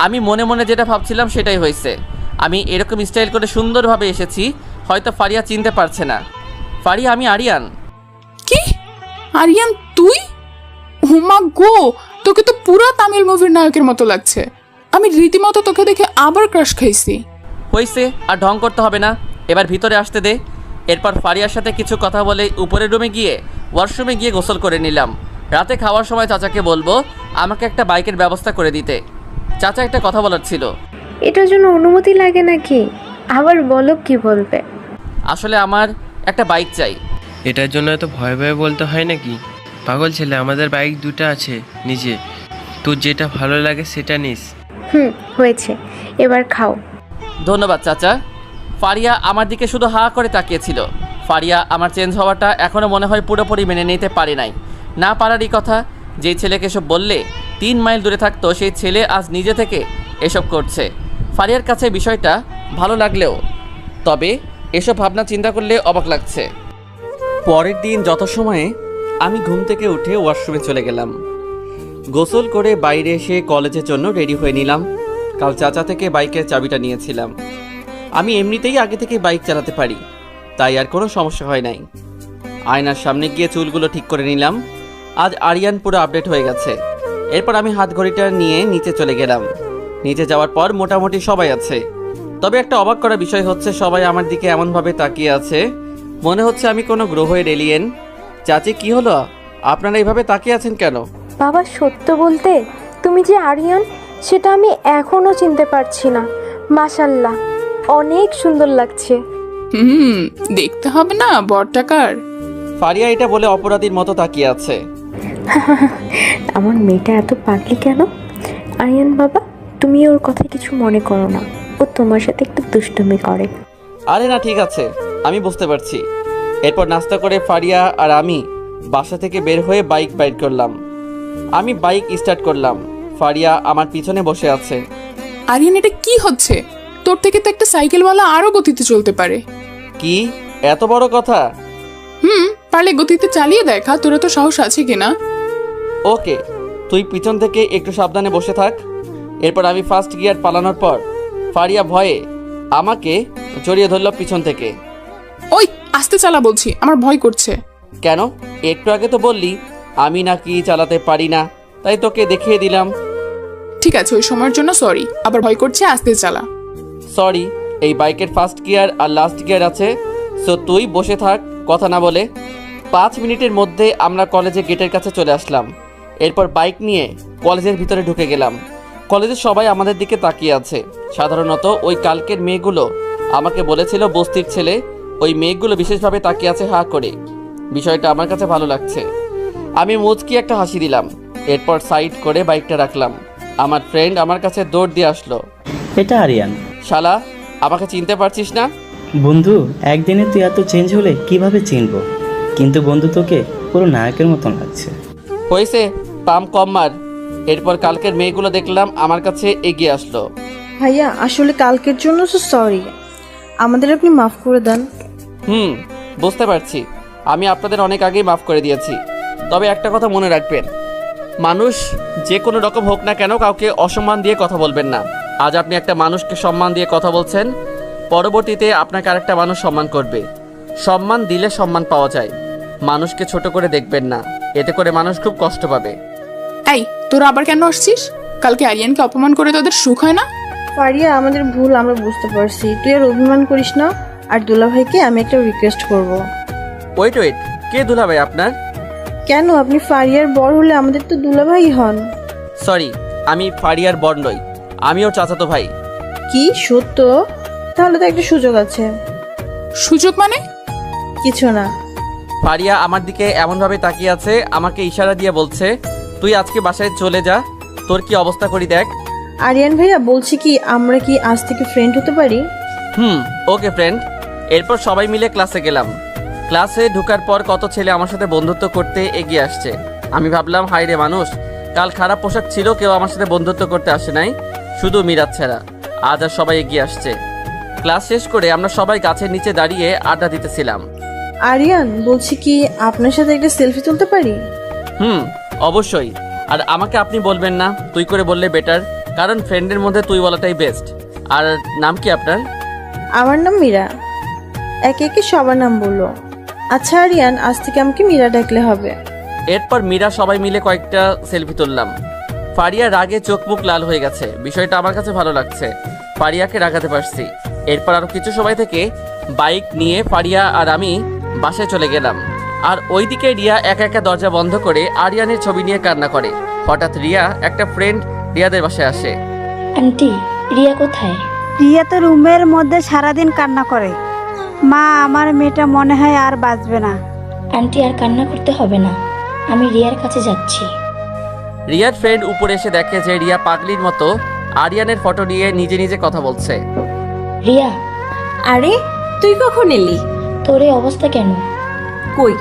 আমি মনে মনে যেটা ভাবছিলাম সেটাই হয়েছে। আমি এরকম স্টাইল করে সুন্দরভাবে এসেছি, হয়তো ফারিয়া চিনতে পারছে না। ফারিয়া, আমি আরিয়ান। কি? আরিয়ান তুই? হুমা গো, তোকে তো পুরো তামিল মুভির নায়কের মতো লাগছে। আমি রীতিমতো তোকে দেখে আবার ক্রাশ খাইছি। হয়েছে, আর ঢং করতে হবে না, এবার ভিতরে আসতে দে। এরপর ফারিয়ার সাথে কিছু কথা বলে উপরের রুমে গিয়ে ওয়াশরুমে গিয়ে গোসল করে নিলাম। রাতে খাওয়ার সময় চাচাকে বলবো আমাকে একটা বাইকের ব্যবস্থা করে দিতে। চাচা একটা কথা বলার ছিল। এটার জন্য অনুমতি লাগে নাকি? আবার বলো, কি বলবে? আসলে আমার একটা বাইক চাই। এটার জন্য এত ভয় ভয়ে বলতে হয় নাকি? পাগল ছেলে, আমাদের বাইক দুটো আছে নিজে, তোর যেটা ভালো লাগে সেটা নিস। হয়েছে, এবার খাও। ধন্যবাদ চাচা। ফারিয়া আমার দিকে শুধু হা করে তাকিয়েছিল। ফারিয়া আমার চেঞ্জ হওয়াটা এখনও মনে হয় পুরোপুরি মেনে নিতে পারে নাই। না পারারই কথা, যেই ছেলেকে এসব বললে 3 মাইল দূরে থাকতো সেই ছেলে আজ নিজে থেকে এসব করছে। ফারিয়ার কাছে বিষয়টা ভালো লাগলেও তবে এসব ভাবনা চিন্তা করলে অবাক লাগছে। পরের দিন যথাসময়ে আমি ঘুম থেকে উঠে ওয়াশরুমে চলে গেলাম। গোসল করে বাইরে এসে কলেজের জন্য রেডি হয়ে নিলাম। কাল চাচা থেকে বাইকের চাবিটা নিয়েছিলাম। আমি এমনিতেই আগে থেকে বাইক চালাতে পারি, তাই আর কোনো সমস্যা হয় নাই। আয়নার সামনে গিয়ে চুলগুলো ঠিক করে নিলাম। আজ আরিয়ান পুরো আপডেট হয়ে গেছে। এরপর আমি হাত ঘড়িটা নিয়ে নিচে চলে গেলাম। নিচে যাওয়ার পর মোটামুটি সবাই আছে, তবে একটা অবাক করা বিষয় হচ্ছে সবাই আমার দিকে এমনভাবে তাকিয়ে আছে মনে হচ্ছে আমি কোনো গ্রহের এলিয়েন। চাচি, কি হলো? আপনারা এইভাবে তাকিয়ে আছেন কেন? বাবা, সত্য বলতে তুমি যে আরিয়ান সেটা আমি এখনো চিনতে পারছি না। মাশাল্লাহ, অনেক সুন্দর লাগছে। দেখতে হবে না বড়টাকার? ফারিয়া এটা বলে অপরাধীর মতো তাকিয়ে আছে। আমার মেয়েটা এত পাগলি কেন? আরিয়ান বাবা, তুমি ওর কথা কিছু মনে করো না, ও তোমার সাথে একটু দুষ্টুমি করে। আরে না, ঠিক আছে, আমি বুঝতে পারছি। এরপর নাস্তা করে ফারিয়া আর আমি বাসা থেকে বের হয়ে বাইক বাইর করলাম। আমি বাইক স্টার্ট করলাম। ফারিয়া আমার পিছনে বসে আছে। আরিয়ান, এটা কি হচ্ছে? তোর থেকে তো একটা সাইকেলওয়ালা আরো গতিতে চলতে পারে। কি এত বড় কথা? পারলে গতিতে চালিয়ে দেখা, তোরা তো সাহস আছে কিনা। ওকে, তুই পিছন থেকে একটু সাবধানে বসে থাক। এরপর আমি ফার্স্ট গিয়ার পালানোর পর ফারিয়া ভয়ে আমাকে জড়িয়ে ধরল পিছন থেকে। ওই আস্তে চালা বলছি, আমার ভয় করছে। কেন? একটু আগে তো বললি আমি নাকি চালাতে পারি না, তাই তোকে দেখিয়ে দিলাম। ঠিক আছে, ওই সময়ের জন্য সরি, আবার ভয় করছে, আস্তে চালা। সরি, এই বাইকের ফার্স্ট গিয়ার আর লাস্ট গিয়ার আছে, সো তুই বসে থাক কথা না বলে। 5 মিনিটের মধ্যে আমরা কলেজের গেটের কাছে চলে আসলাম। এরপর বাইক নিয়ে কলেজের ভিতরে ঢুকে গেলাম। কলেজের সবাই আমাদের দিকে তাকিয়ে আছে। সাধারণত ওই কালকের মেয়েগুলো আমাকে বলেছিল বস্তির ছেলে, ওই মেয়েগুলো বিশেষভাবে তাকিয়ে আছে হা করে। বিষয়টা আমার কাছে ভালো লাগছে। আমি মুচকি একটা হাসি দিলাম। এরপর সাইড করে বাইকটা রাখলাম। আমার ফ্রেন্ড আমার কাছে দৌড় দিয়ে আসলো। এটা আরিয়ান। শালা, আমাকে চিনতে পারছিস না? বন্ধু, একদিনে তুই এত চেঞ্জ হলে কিভাবে চিনবো? কিন্তু বন্ধু, তোকে পুরো নায়কের মতন লাগছে। হয়েছে, পাম কম মার। এরপর কালকের মেয়েগুলো দেখলাম আমার কাছে এগিয়ে আসলো। ভাইয়া, আসলে কালকের জন্য তো সরি, আমাদের আপনি মাফ করে দেন। বুঝতে পারছি, আমি আপনাদের অনেক আগেই মাফ করে দিয়েছি। তবে একটা কথা মনে রাখবেন, মানুষ যে কোনো রকম হোক না কেন কাউকে অসম্মান দিয়ে কথা বলবেন না। আজ আপনি একটা মানুষকে সম্মান দিয়ে কথা বলছেন, পরবর্তীতে আপনাকে আরেকটা মানুষ সম্মান করবে। সম্মান দিলে সম্মান পাওয়া যায়। মানুষকে ছোট করে দেখবেন না, এতে করে মানুষ খুব কষ্ট পাবে। এই, তোরা আবার কেন আসছিস? কালকে আরিয়ানকে অপমান করে তোদের সুখ হয় না? ফারিয়া, আমাদের ভুল আমরা বুঝতে পারছি, তুই আর অভিমান করিস না। আর দুলাভাইকে আমি একটা রিকোয়েস্ট করব। ওয়েট, কে দুলাভাই আপনার? কেন, আপনি ফারিয়ার বড় হলে আমাদের তো দুলাভাই হন। সরি, আমি ফারিয়ার বড় নই, আমি ওর চাচাতো ভাই। কি সত্য? তাহলে তো একটা সুযোগ আছে। সুযোগ মানে? কিছু না। ফারিয়া আমার দিকে এমনভাবে তাকিয়ে আছে, আমাকে ইশারা দিয়ে বলছে তুই আজকে বাসায় চলে যা, তোর কি অবস্থা করি দেখ। আরিয়ান ভাইয়া, বলছি কি আমরা কি আজ থেকে ফ্রেন্ড হতে পারি? ওকে ফ্রেন্ড। এরপর সবাই মিলে ক্লাসে গেলাম। ক্লাসে ঢোকার পর কত ছেলে আমার সাথে বন্ধুত্ব করতে এগিয়ে আসছে। আমি ভাবলাম, হাই রে মানুষ, কাল খারাপ পোশাক ছিল, কেউ আমার সাথে বন্ধুত্ব করতে আসে নাই, শুধু মিরাজ ছাড়া। আজ আর সবাই এগিয়ে আসছে। ক্লাস শেষ করে আমরা সবাই গাছের নিচে দাঁড়িয়ে আড্ডা দিতেছিলাম। আরিয়ান, বলছি কি আপনার সাথে একটা সেলফি তুলতে পারি? অবশ্যই। আর আমাকে আপনি বলবেন না, তুই করে বললে বেটার, কারণ ফ্রেন্ডের মধ্যে তুই বলাটাই বেস্ট। আর নাম কি আপনার? আমার নাম মীরা। একে একে সবার নাম বললো। আচ্ছা আরিয়ান, আজ থেকে আমাকে মীরা ডাকলে হবে। এরপর মীরা সবাই মিলে কয়েকটা সেলফি তুললাম। ফারিয়া রাগে চোখ মুখ লাল হয়ে গেছে। বিষয়টা আমার কাছে ভালো লাগছে, ফারিয়াকে রাগাতে পারছি। এরপর আরো কিছু সময় থেকে বাইক নিয়ে ফারিয়া আর আমি বাসায় চলে গেলাম। আর ওইদিকে রিয়া একা একা দরজা বন্ধ করে আরিয়ানের ছবি নিয়ে কান্না করে। হঠাৎ রিয়া একটা ফ্রেন্ড রিয়াদের বাসায় আসে। আন্টি, রিয়া কোথায়? রিয়া তো রুমের মধ্যে সারাদিন কান্না করে। মা, আমার মেয়েটা মনে হয় আর বাঁচবে না। আন্টি, আর কান্না করতে হবে না, আমি রিয়ার কাছে যাচ্ছি। রিয়ার ফ্রেন্ড উপরে এসে দেখে যে রিয়া পাগলির মতো আরিয়ানের ফটো নিয়ে নিজে নিজে কথা বলছে। রিয়া, আরে তুই কখন এলি? তোর এই অবস্থা কেন? কই,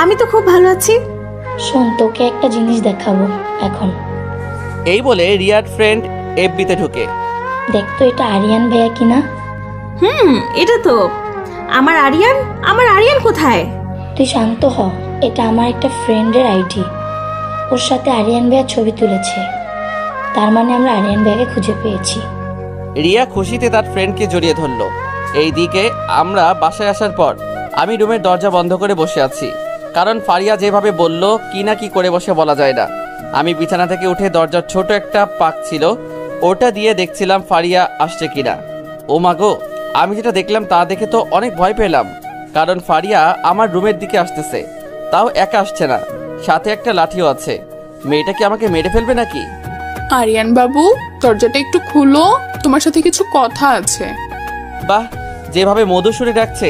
আমি তো খুব ভালো আছি। শোন, তোকে একটা জিনিস দেখাবো এখন। এই বলে রিয়ার ফ্রেন্ড এফবিতে ঢুকে। দেখতো এটা আরিয়ান ভাইয়া কিনা? এটা তো আমার আরিয়ান। আমার আরিয়ান কোথায়? তুই শান্ত হ, এটা আমার একটা ফ্রেন্ডের আইডি। ওর সাথে আরিয়ান ভাইয়া ছবি তুলেছে, তার মানে আমরা আরিয়ান ভাইয়াকে খুঁজে পেয়েছি। রিয়া খুশিতে তার ফ্রেন্ডকে জড়িয়ে ধরলো। এইদিকে আমরা বাসায় আসার পর আমি রুমের দরজা বন্ধ করে বসে আছি, কারণ ফারিয়া যেভাবে বলল কি না কি করে বসে বলা যায় না। আমি বিছানা থেকে উঠে দরজার ছোট একটা পাক ছিল, ওটা দিয়ে দেখছিলাম ফারিয়া আসছে কিনা। ও মাগো, আমি যেটা দেখলাম তা দেখে তো অনেক ভয় পেলাম, কারণ ফারিয়া আমার রুমের দিকে আসতেছে, তাও একা আসছে না, সাথে একটা লাঠিও আছে। মেয়েটা কি আমাকে মেরে ফেলবে নাকি? আরিয়ান বাবু, দরজাটা একটু খুলো, তোমার সাথে কিছু কথা আছে। বাহ, যেভাবে মধু সুরে ডাকছে,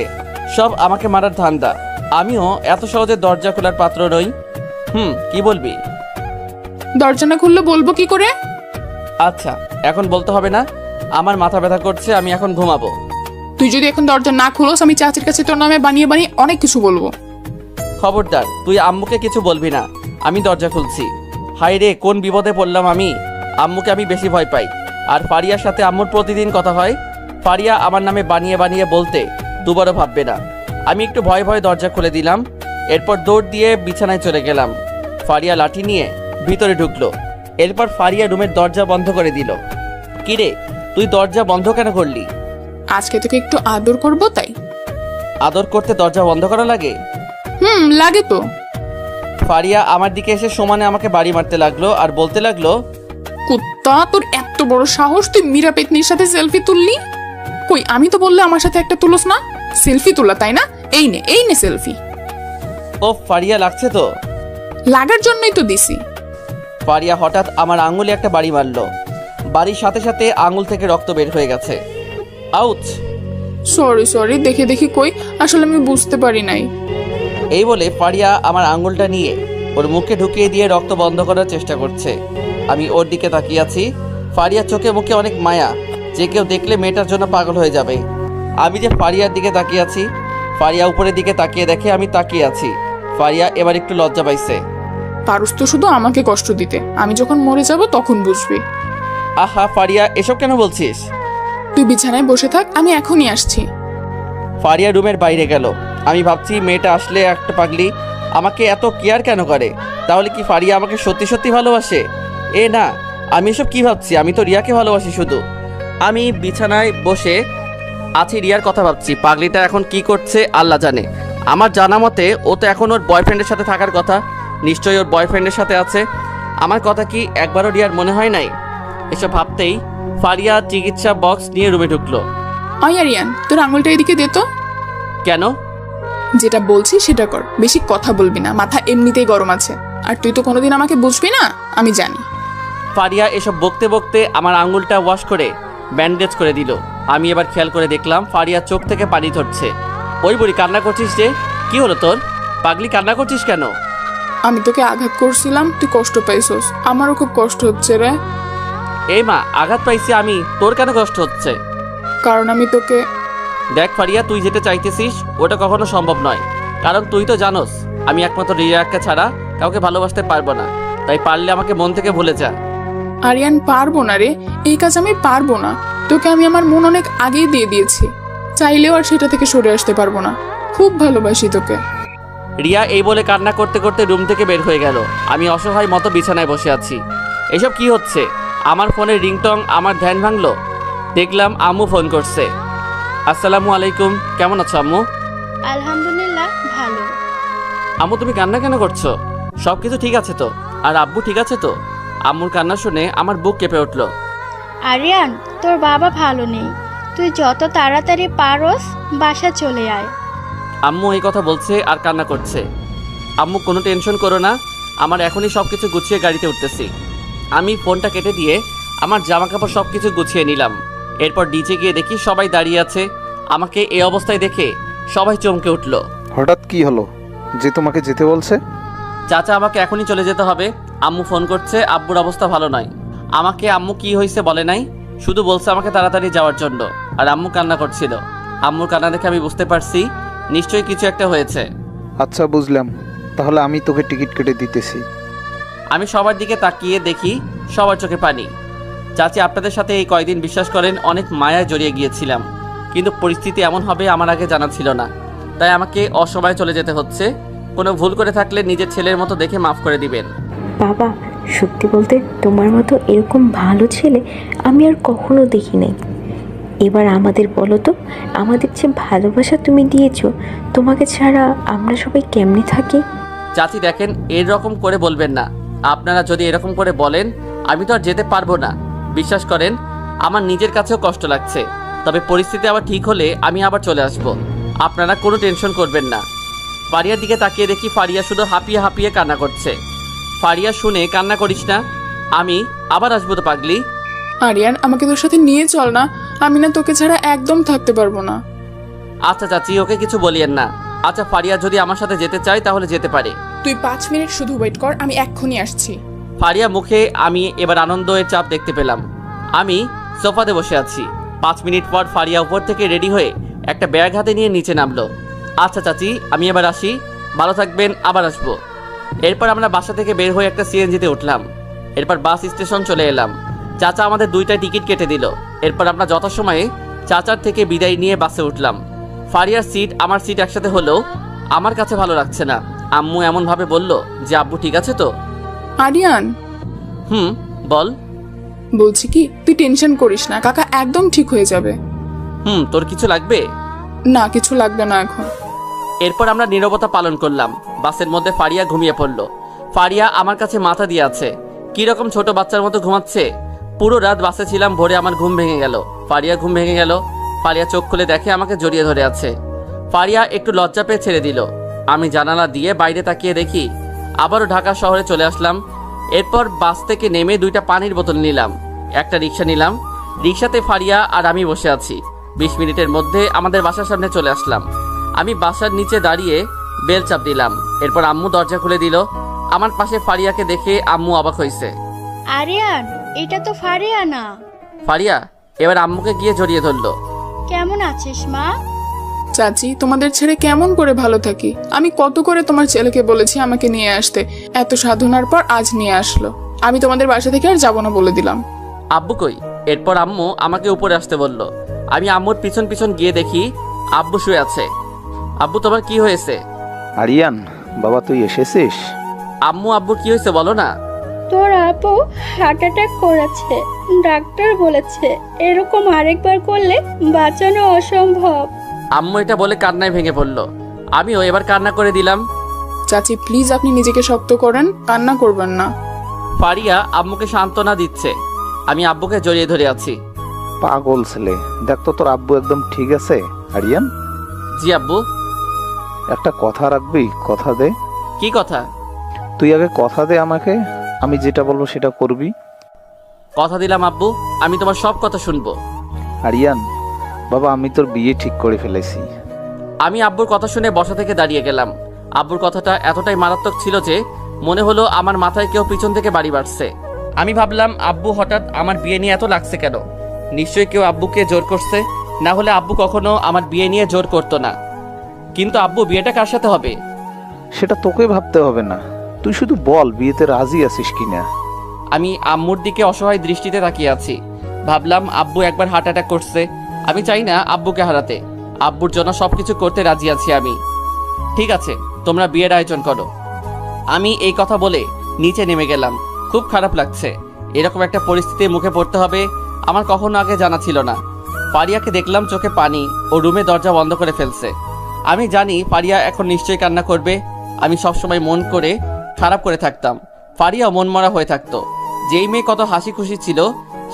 সব আমাকে মারার ধান্দা। আমিও এত সহজে দরজা খোলার পাত্র নই। কি বলবি? দরজা না খুললে বলবো কি করে? আচ্ছা, এখন বলতে হবে না, আমার মাথা ব্যথা করছে, আমি এখন ঘুমাবো। তুই যদি এখন দরজা না খুলোস, আমি চাচির কাছে তোর নামে বানিয়ে বানিয়ে অনেক কিছু বলবো। খবরদার, তুই আম্মুকে কিছু বলবি না, আমি দরজা খুলছি। হাই রে, কোন বিপদে পড়লাম আমি। আম্মুকে আমি বেশি ভয় পাই, আর ফারিয়ার সাথে আম্মুর প্রতিদিন কথা হয়। ফারিয়া আমার নামে বানিয়ে বানিয়ে বলতে দুবারও ভাববে না। আমি একটু ভয়ে ভয়ে দরজা খুলে দিলাম। এরপর দৌড় দিয়ে বিছানায় চলে গেলাম। ফারিয়া লাঠি নিয়ে ভিতরে ঢুকলো। এরপর ফারিয়া রুমের দরজা বন্ধ করে দিল। কিরে, তুই দরজা বন্ধ কেন করলি? আজকে তোকে একটু আদর করবো তাই। আদর করতে দরজা বন্ধ করা লাগে? লাগে তো। ফারিয়া আমার দিকে এসে সমানে আমাকে বাড়ি মারতে লাগলো আর বলতে লাগলো, কুত্তা, তোর এত বড় সাহস, তুই মীরা পেতনির সাথে সেলফি তুললি? কই, আমি তো বললে আমার সাথে একটা তুলোস না? সেলফি তোলা তাই না? এই নে সেলফি। ও ফারিয়া, লাগছে তো? লাগার জন্যই তো দিছি। ফারিয়া হঠাৎ আমার আঙুলে একটা বাড়ি মারলো। বাড়ির সাথে সাথে আঙুল থেকে রক্ত বের হয়ে গেছে। আউচ। সরি, দেখে দেখি, কই, আসলে আমি বুঝতে পারি নাই। এই বলে ফারিয়া আমার আঙুলটা নিয়ে ওর মুখে ঢুকিয়ে দিয়ে রক্ত বন্ধ করার চেষ্টা করছে। আমি ওর দিকে তাকিয়ে আছি। ফারিয়ার চোখে মুখে অনেক মায়া, যে কেউ দেখলে মেয়েটার জন্য পাগল হয়ে যাবে। আমি যে ফারিয়ার দিকে তাকিয়ে আছি, ফারিয়া উপরের দিকে তাকিয়ে দেখে আমি তাকিয়ে আছি। ফারিয়া এবার একটু লজ্জা পাইছে। পারুস তো শুধু আমাকে কষ্ট দিতে, আমি যখন মরে যাব তখন বুঝবি। আহা ফারিয়া, এসব কেন বলছিস? তুই বিছানায় বসে থাক, আমি এখনই আসছি। ফারিয়া রুমের বাইরে গেল। আমি ভাবছি, মেয়েটা আসলে একটা পাগলি, আমাকে এত কেয়ার কেন করে? তাহলে কি ফারিয়া আমাকে সত্যি সত্যি ভালোবাসে? এ না, আমি এসব কি ভাবছি? আমি তো রিয়াকে ভালোবাসি শুধু। আমি বিছানায় বসে আছি, রিয়ার কথা ভাবছি। পাগলিটা এখন কি করছে আল্লাহ জানে। আমার জানা মতে ও তো এখন ওর বয়ফ্রেন্ডের সাথে থাকার কথা। নিশ্চয়ই ওর বয়ফ্রেন্ডের সাথে আছে। আমার কথা কি একবারও রিয়ার মনে হয় নাই? এসব ভাবতেই ফারিয়া চিকিৎসা বক্স নিয়ে রুমে ঢুকলো। আরিয়ান, তোর আঙুলটা এদিকে দে তো। কেন? যেটা বলছি সেটা কর, বেশি কথা বলবি না, মাথা এমনিতেই গরম আছে। আর তুই তো কোনোদিন আমাকে বুঝবি না, আমি জানি। ফারিয়া এসব বকতে বকতে আমার আঙুলটা ওয়াশ করে ব্যান্ডেজ করে দিল। আমি এবার খেয়াল করে দেখলাম ফারিয়া চোখ থেকে পানি ধরছে। ওই বুড়ি, কান্না করছিস যে? কি হলো তোর? পাগলি, কান্না করছিস কেন? আমি তোকে আঘাত করছিলাম, তুই কষ্ট পাইছস, আমারও খুব কষ্ট হচ্ছে রে। এই মা, আঘাত পাইছি আমি, তোর কেন কষ্ট হচ্ছে? কারণ আমি তোকে দেখ ফারিয়া, তুই যেটা চাইতেছিস ওটা কখনো সম্ভব নয়, কারণ তুই তো জানোস আমি একমাত্র রিয়াকে ছাড়া কাউকে ভালোবাসতে পারবো না। তাই পারলে আমাকে মন থেকে ভুলে যা। আরিয়ান, পারবো না রে, এই কাজ আমি পারবো না। তোকে আমি আমার মন অনেক আগেই দিয়ে দিয়েছি, চাইলেও আর সেটা থেকে সরে আসতে পারবো না। খুব ভালোবাসি তোকে। রিয়া এই বলে কান্না করতে করতে রুম থেকে বের হয়ে গেল। আমি অসহায় মতো বিছানায় বসে আছি। এসব কি হচ্ছে? আমার ফোনের রিংটং আমার ধ্যান ভাঙলো। দেখলাম আম্মু ফোন করছে। আসসালামু আলাইকুম, কেমন আছো আম্মু? আলহামদুলিল্লাহ ভালো। আম্মু তুমি কান্না কেন করছো? সব কিছু ঠিক আছে তো? আর আব্বু ঠিক আছে তো? আম্মুর কান্না শুনে আমার বুক কেঁপে উঠলো। আরিয়ান, তোর বাবা ভালো নেই, তুই যত তাড়াতাড়ি পারোস বাসা চলে আয়। আম্মু এই কথা বলছে আর কান্না করছে। আম্মু কোনো টেনশন করো না, আমার এখনই সব কিছু গুছিয়ে গাড়িতে উঠতেছি। আমি ফোনটা কেটে দিয়ে আমার জামা কাপড় সব কিছু গুছিয়ে নিলাম। এরপর ডিজে গিয়ে দেখি সবাই দাঁড়িয়ে আছে। আমাকে এই অবস্থায় দেখে সবাই চমকে উঠল। হঠাৎ কি হলো যে তোমাকে যেতে বলছে? চাচা আমাকে এখনই চলে যেতে হবে, আম্মু ফোন করছে, আব্বুর অবস্থা ভালো নয়। আমাকে আম্মু কি হয়েছে বলে নাই, শুধু বলছে আমাকে তাড়াতাড়ি যাওয়ার জন্য। আর আম্মু কান্না করছিল। আম্মুর কান্না দেখে আমি বুঝতে পারছি নিশ্চয়ই কিছু একটা হয়েছে। আচ্ছা বুঝলাম, তাহলে আমি তোকে টিকিট কেটে দিতেছি। আমি সবার দিকে তাকিয়ে দেখি সবার চোখে পানি। চাচি, আপনাদের সাথে এই কয়দিন বিশ্বাস করেন অনেক মায়ায় জড়িয়ে গিয়েছিলাম, কিন্তু পরিস্থিতি এমন হবে আমার আগে জানা ছিল না। তাই আমাকে অসময়ে চলে যেতে হচ্ছে। কোনো ভুল করে থাকলে নিজের ছেলের মতো দেখে মাফ করে দিবেন। বাবা, সত্যি বলতে তোমার মতো এরকম ভালো ছেলে আমি আর কখনো দেখি নাই। এবার আমাদের বলো তো, আমাদের যে ভালোবাসা তুমি দিয়েছো, তোমাকে ছাড়া আমরা সবাই কেমনে থাকি? চাচি দেখেন, এরকম করে বলবেন না। আপনারা যদি এরকম করে বলেন আমি তো আর যেতে পারবো না। বিশ্বাস করেন আমার নিজের কাছেও কষ্ট লাগছে, তবে পরিস্থিতি আবার ঠিক হলে আমি আবার চলে আসব। আপনারা কোনো টেনশন করবেন না। ফারিয়ার দিকে তাকিয়ে দেখি ফারিয়া শুধু হাঁপিয়ে হাঁপিয়ে কান্না করছে। ফারিয়া, শুনে কান্না করিস না, আমি আবার আসবো তো পাগলি। আরিয়ান, আমাকে তোর সাথে নিয়ে চল না, আমি না তোকে ছাড়া একদম থাকতে পারবো না। আচ্ছা চাচি, ওকে কিছু বলিয়েন না। আচ্ছা ফারিয়া যদি আমার সাথে যেতে চায় তাহলে যেতে পারে। তুই 5 মিনিট শুধু ওয়েট কর, আমি এক্ষুনি আসছি। ফারিয়া মুখে আমি এবার আনন্দের চাপ দেখতে পেলাম। আমি সোফাতে বসে আছি। 5 মিনিট পর ফারিয়া উপর থেকে রেডি হয়ে একটা ব্যাগ হাতে নিয়ে নিচে নামলো। আচ্ছা চাচি, আমি এবার আসি, ভালো থাকবেন, আবার আসবো। এরপর আমরা বাসা থেকে বের হয়ে একটা সিএনজিতে উঠলাম। এরপর বাস স্টেশন চলে এলাম। চাচা আমাদের 2টা টিকিট কেটে দিল। এরপর আমরা যথাসময়ে চাচার থেকে বিদায় নিয়ে বাসে উঠলাম। ফারিয়ার সিট আমার সিট একসাথে হলেও আমার কাছে ভালো লাগছে না। আম্মু এমনভাবে বলল যে আব্বু ঠিক আছে তো? আরিয়ান, বল। বলছি কি, তুই টেনশন করিস না, কাকা একদম ঠিক হয়ে যাবে। তোর কিছু লাগবে? না, কিছু লাগবে না এখন। এরপর আমরা নীরবতা পালন করলাম। বাসের মধ্যে ফারিয়া ঘুমিয়ে পড়ল। ফারিয়া আমার কাছে মাথা দিয়ে আছে, কিরকম ছোট বাচ্চার মতো ঘুমাচ্ছে। পুরো রাত বাসে ছিলাম, ভোরে আমার ঘুম ভেঙে গেল। ফারিয়া ঘুম ভেঙে গেল। ফারিয়া চোখ খুলে দেখে আমাকে জড়িয়ে ধরে আছে। ফারিয়া একটু লজ্জা পেয়ে ছেড়ে দিল। আমি জানালা দিয়ে বাইরে তাকিয়ে দেখি আবারও ঢাকা শহরে চলে আসলাম। এরপর বাস থেকে নেমে 2টা পানির বোতল নিলাম, একটা রিক্সা নিলাম। রিক্সাতে ফারিয়া আর আমি বসে আছি। 20 মিনিটের মধ্যে আমাদের বাসার সামনে চলে আসলাম। আমি বাসার নিচে দাঁড়িয়ে বেল চাপ দিলাম। এরপর আম্মু দরজা খুলে দিল। আমার পাশে ফারিয়াকে দেখে আম্মু অবাক হয়েছে। আরিয়ান, এটা তো ফারিয়া না। ফারিয়া এবার আম্মুকে গিয়ে জড়িয়ে ধরলো। কেমন আছিস মা? চাচি, তোমাদের ছেড়ে কেমন করে ভালো থাকি? আমি কত করে তোমার ছেলেকে বলেছি আমাকে নিয়ে আসতে, এত সাধনার পর আজ নিয়ে আসলো। আমি তোমাদের বাসা থেকে আর যাবো না বলে দিলাম। আব্বু কই? এরপর আম্মু আমাকে উপরে আসতে বলল। আমি আম্মুর পিছন পিছন গিয়ে দেখি আব্বু শুয়ে আছে। আব্বু, তোমার কি হয়েছে? আরিয়ান, বাবা তুই এসেছিস? আম্মু, আব্বুর কি হয়েছে বলো না। তোর আপু হার্ট অ্যাটাক করেছে, ডাক্তার বলেছে এরকম আরেকবার করলে বাঁচানো অসম্ভব। আম্মু এটা বলে কান্নায় ভেঙে পড়ল। আমিও এবার কান্না করে দিলাম। চাচি প্লিজ, আপনি নিজেকে শক্ত করেন, কান্না করবেন না। ফারিয়া আম্মুকে সান্ত্বনা দিচ্ছে। আমি আব্বুকে জড়িয়ে ধরে আছি। পাগল ছেলে, দেখ তো তোর আব্বু একদম ঠিক আছে। আরিয়ান। জি আব্বু। একটা কথা রাখবি? কথা দে। কি কথা? তুই আগে কথা দে আমাকে, আমি যেটা বলবো সেটা করবি। কথা দিলাম আব্বু, আমি তোমার সব কথা শুনবো। আরিয়ান, বাবা আমি তোর বিয়ে ঠিক করে ফেলেছি। আমি আব্বুর কথা শুনে বসা থেকে দাঁড়িয়ে গেলাম। আব্বুর কথাটা এতটাই মারাত্মক ছিল যে মনে হলো আমার মাথায় কেউ পিছন থেকে বাড়ি বাড়ছে। আমি ভাবলাম আব্বু হঠাৎ আমার বিয়ে নিয়ে এত লাগছে কেন? নিশ্চয়ই কেউ আব্বুকে জোর করছে। না হলে আব্বু কখনো আমার বিয়ে নিয়ে জোর করতো না। কিন্তু আব্বু, বিয়েটা কার সাথে হবে? সেটা তোকে ভাবতে হবে না, তুই শুধু বল বিয়েতে রাজি আছিস কিনা। আমি আম্মুর দিকে অসহায় দৃষ্টিতে তাকিয়ে আছি। ভাবলাম আব্বু একবার হার্ট অ্যাটাক করছে, আমি চাই না আব্বুকে হারাতে। আব্বুর জন্য সবকিছু করতে রাজি আছি আমি। ঠিক আছে, তোমরা বিয়ের আয়োজন করো। আমি এই কথা বলে নিচে নেমে গেলাম। খুব খারাপ লাগছে, এরকম একটা পরিস্থিতির মুখে পড়তে হবে আমার কখনো আগে জানা ছিল না। ফারিয়াকে দেখলাম চোখে পানি ও রুমে দরজা বন্ধ করে ফেলছে। আমি জানি ফারিয়া এখন নিশ্চয়ই কান্না করবে। আমি সবসময় মন করে খারাপ করে থাকতাম, ফারিয়া মনমরা হয়ে থাকতো। যেই মেয়ে কত হাসি খুশি ছিল,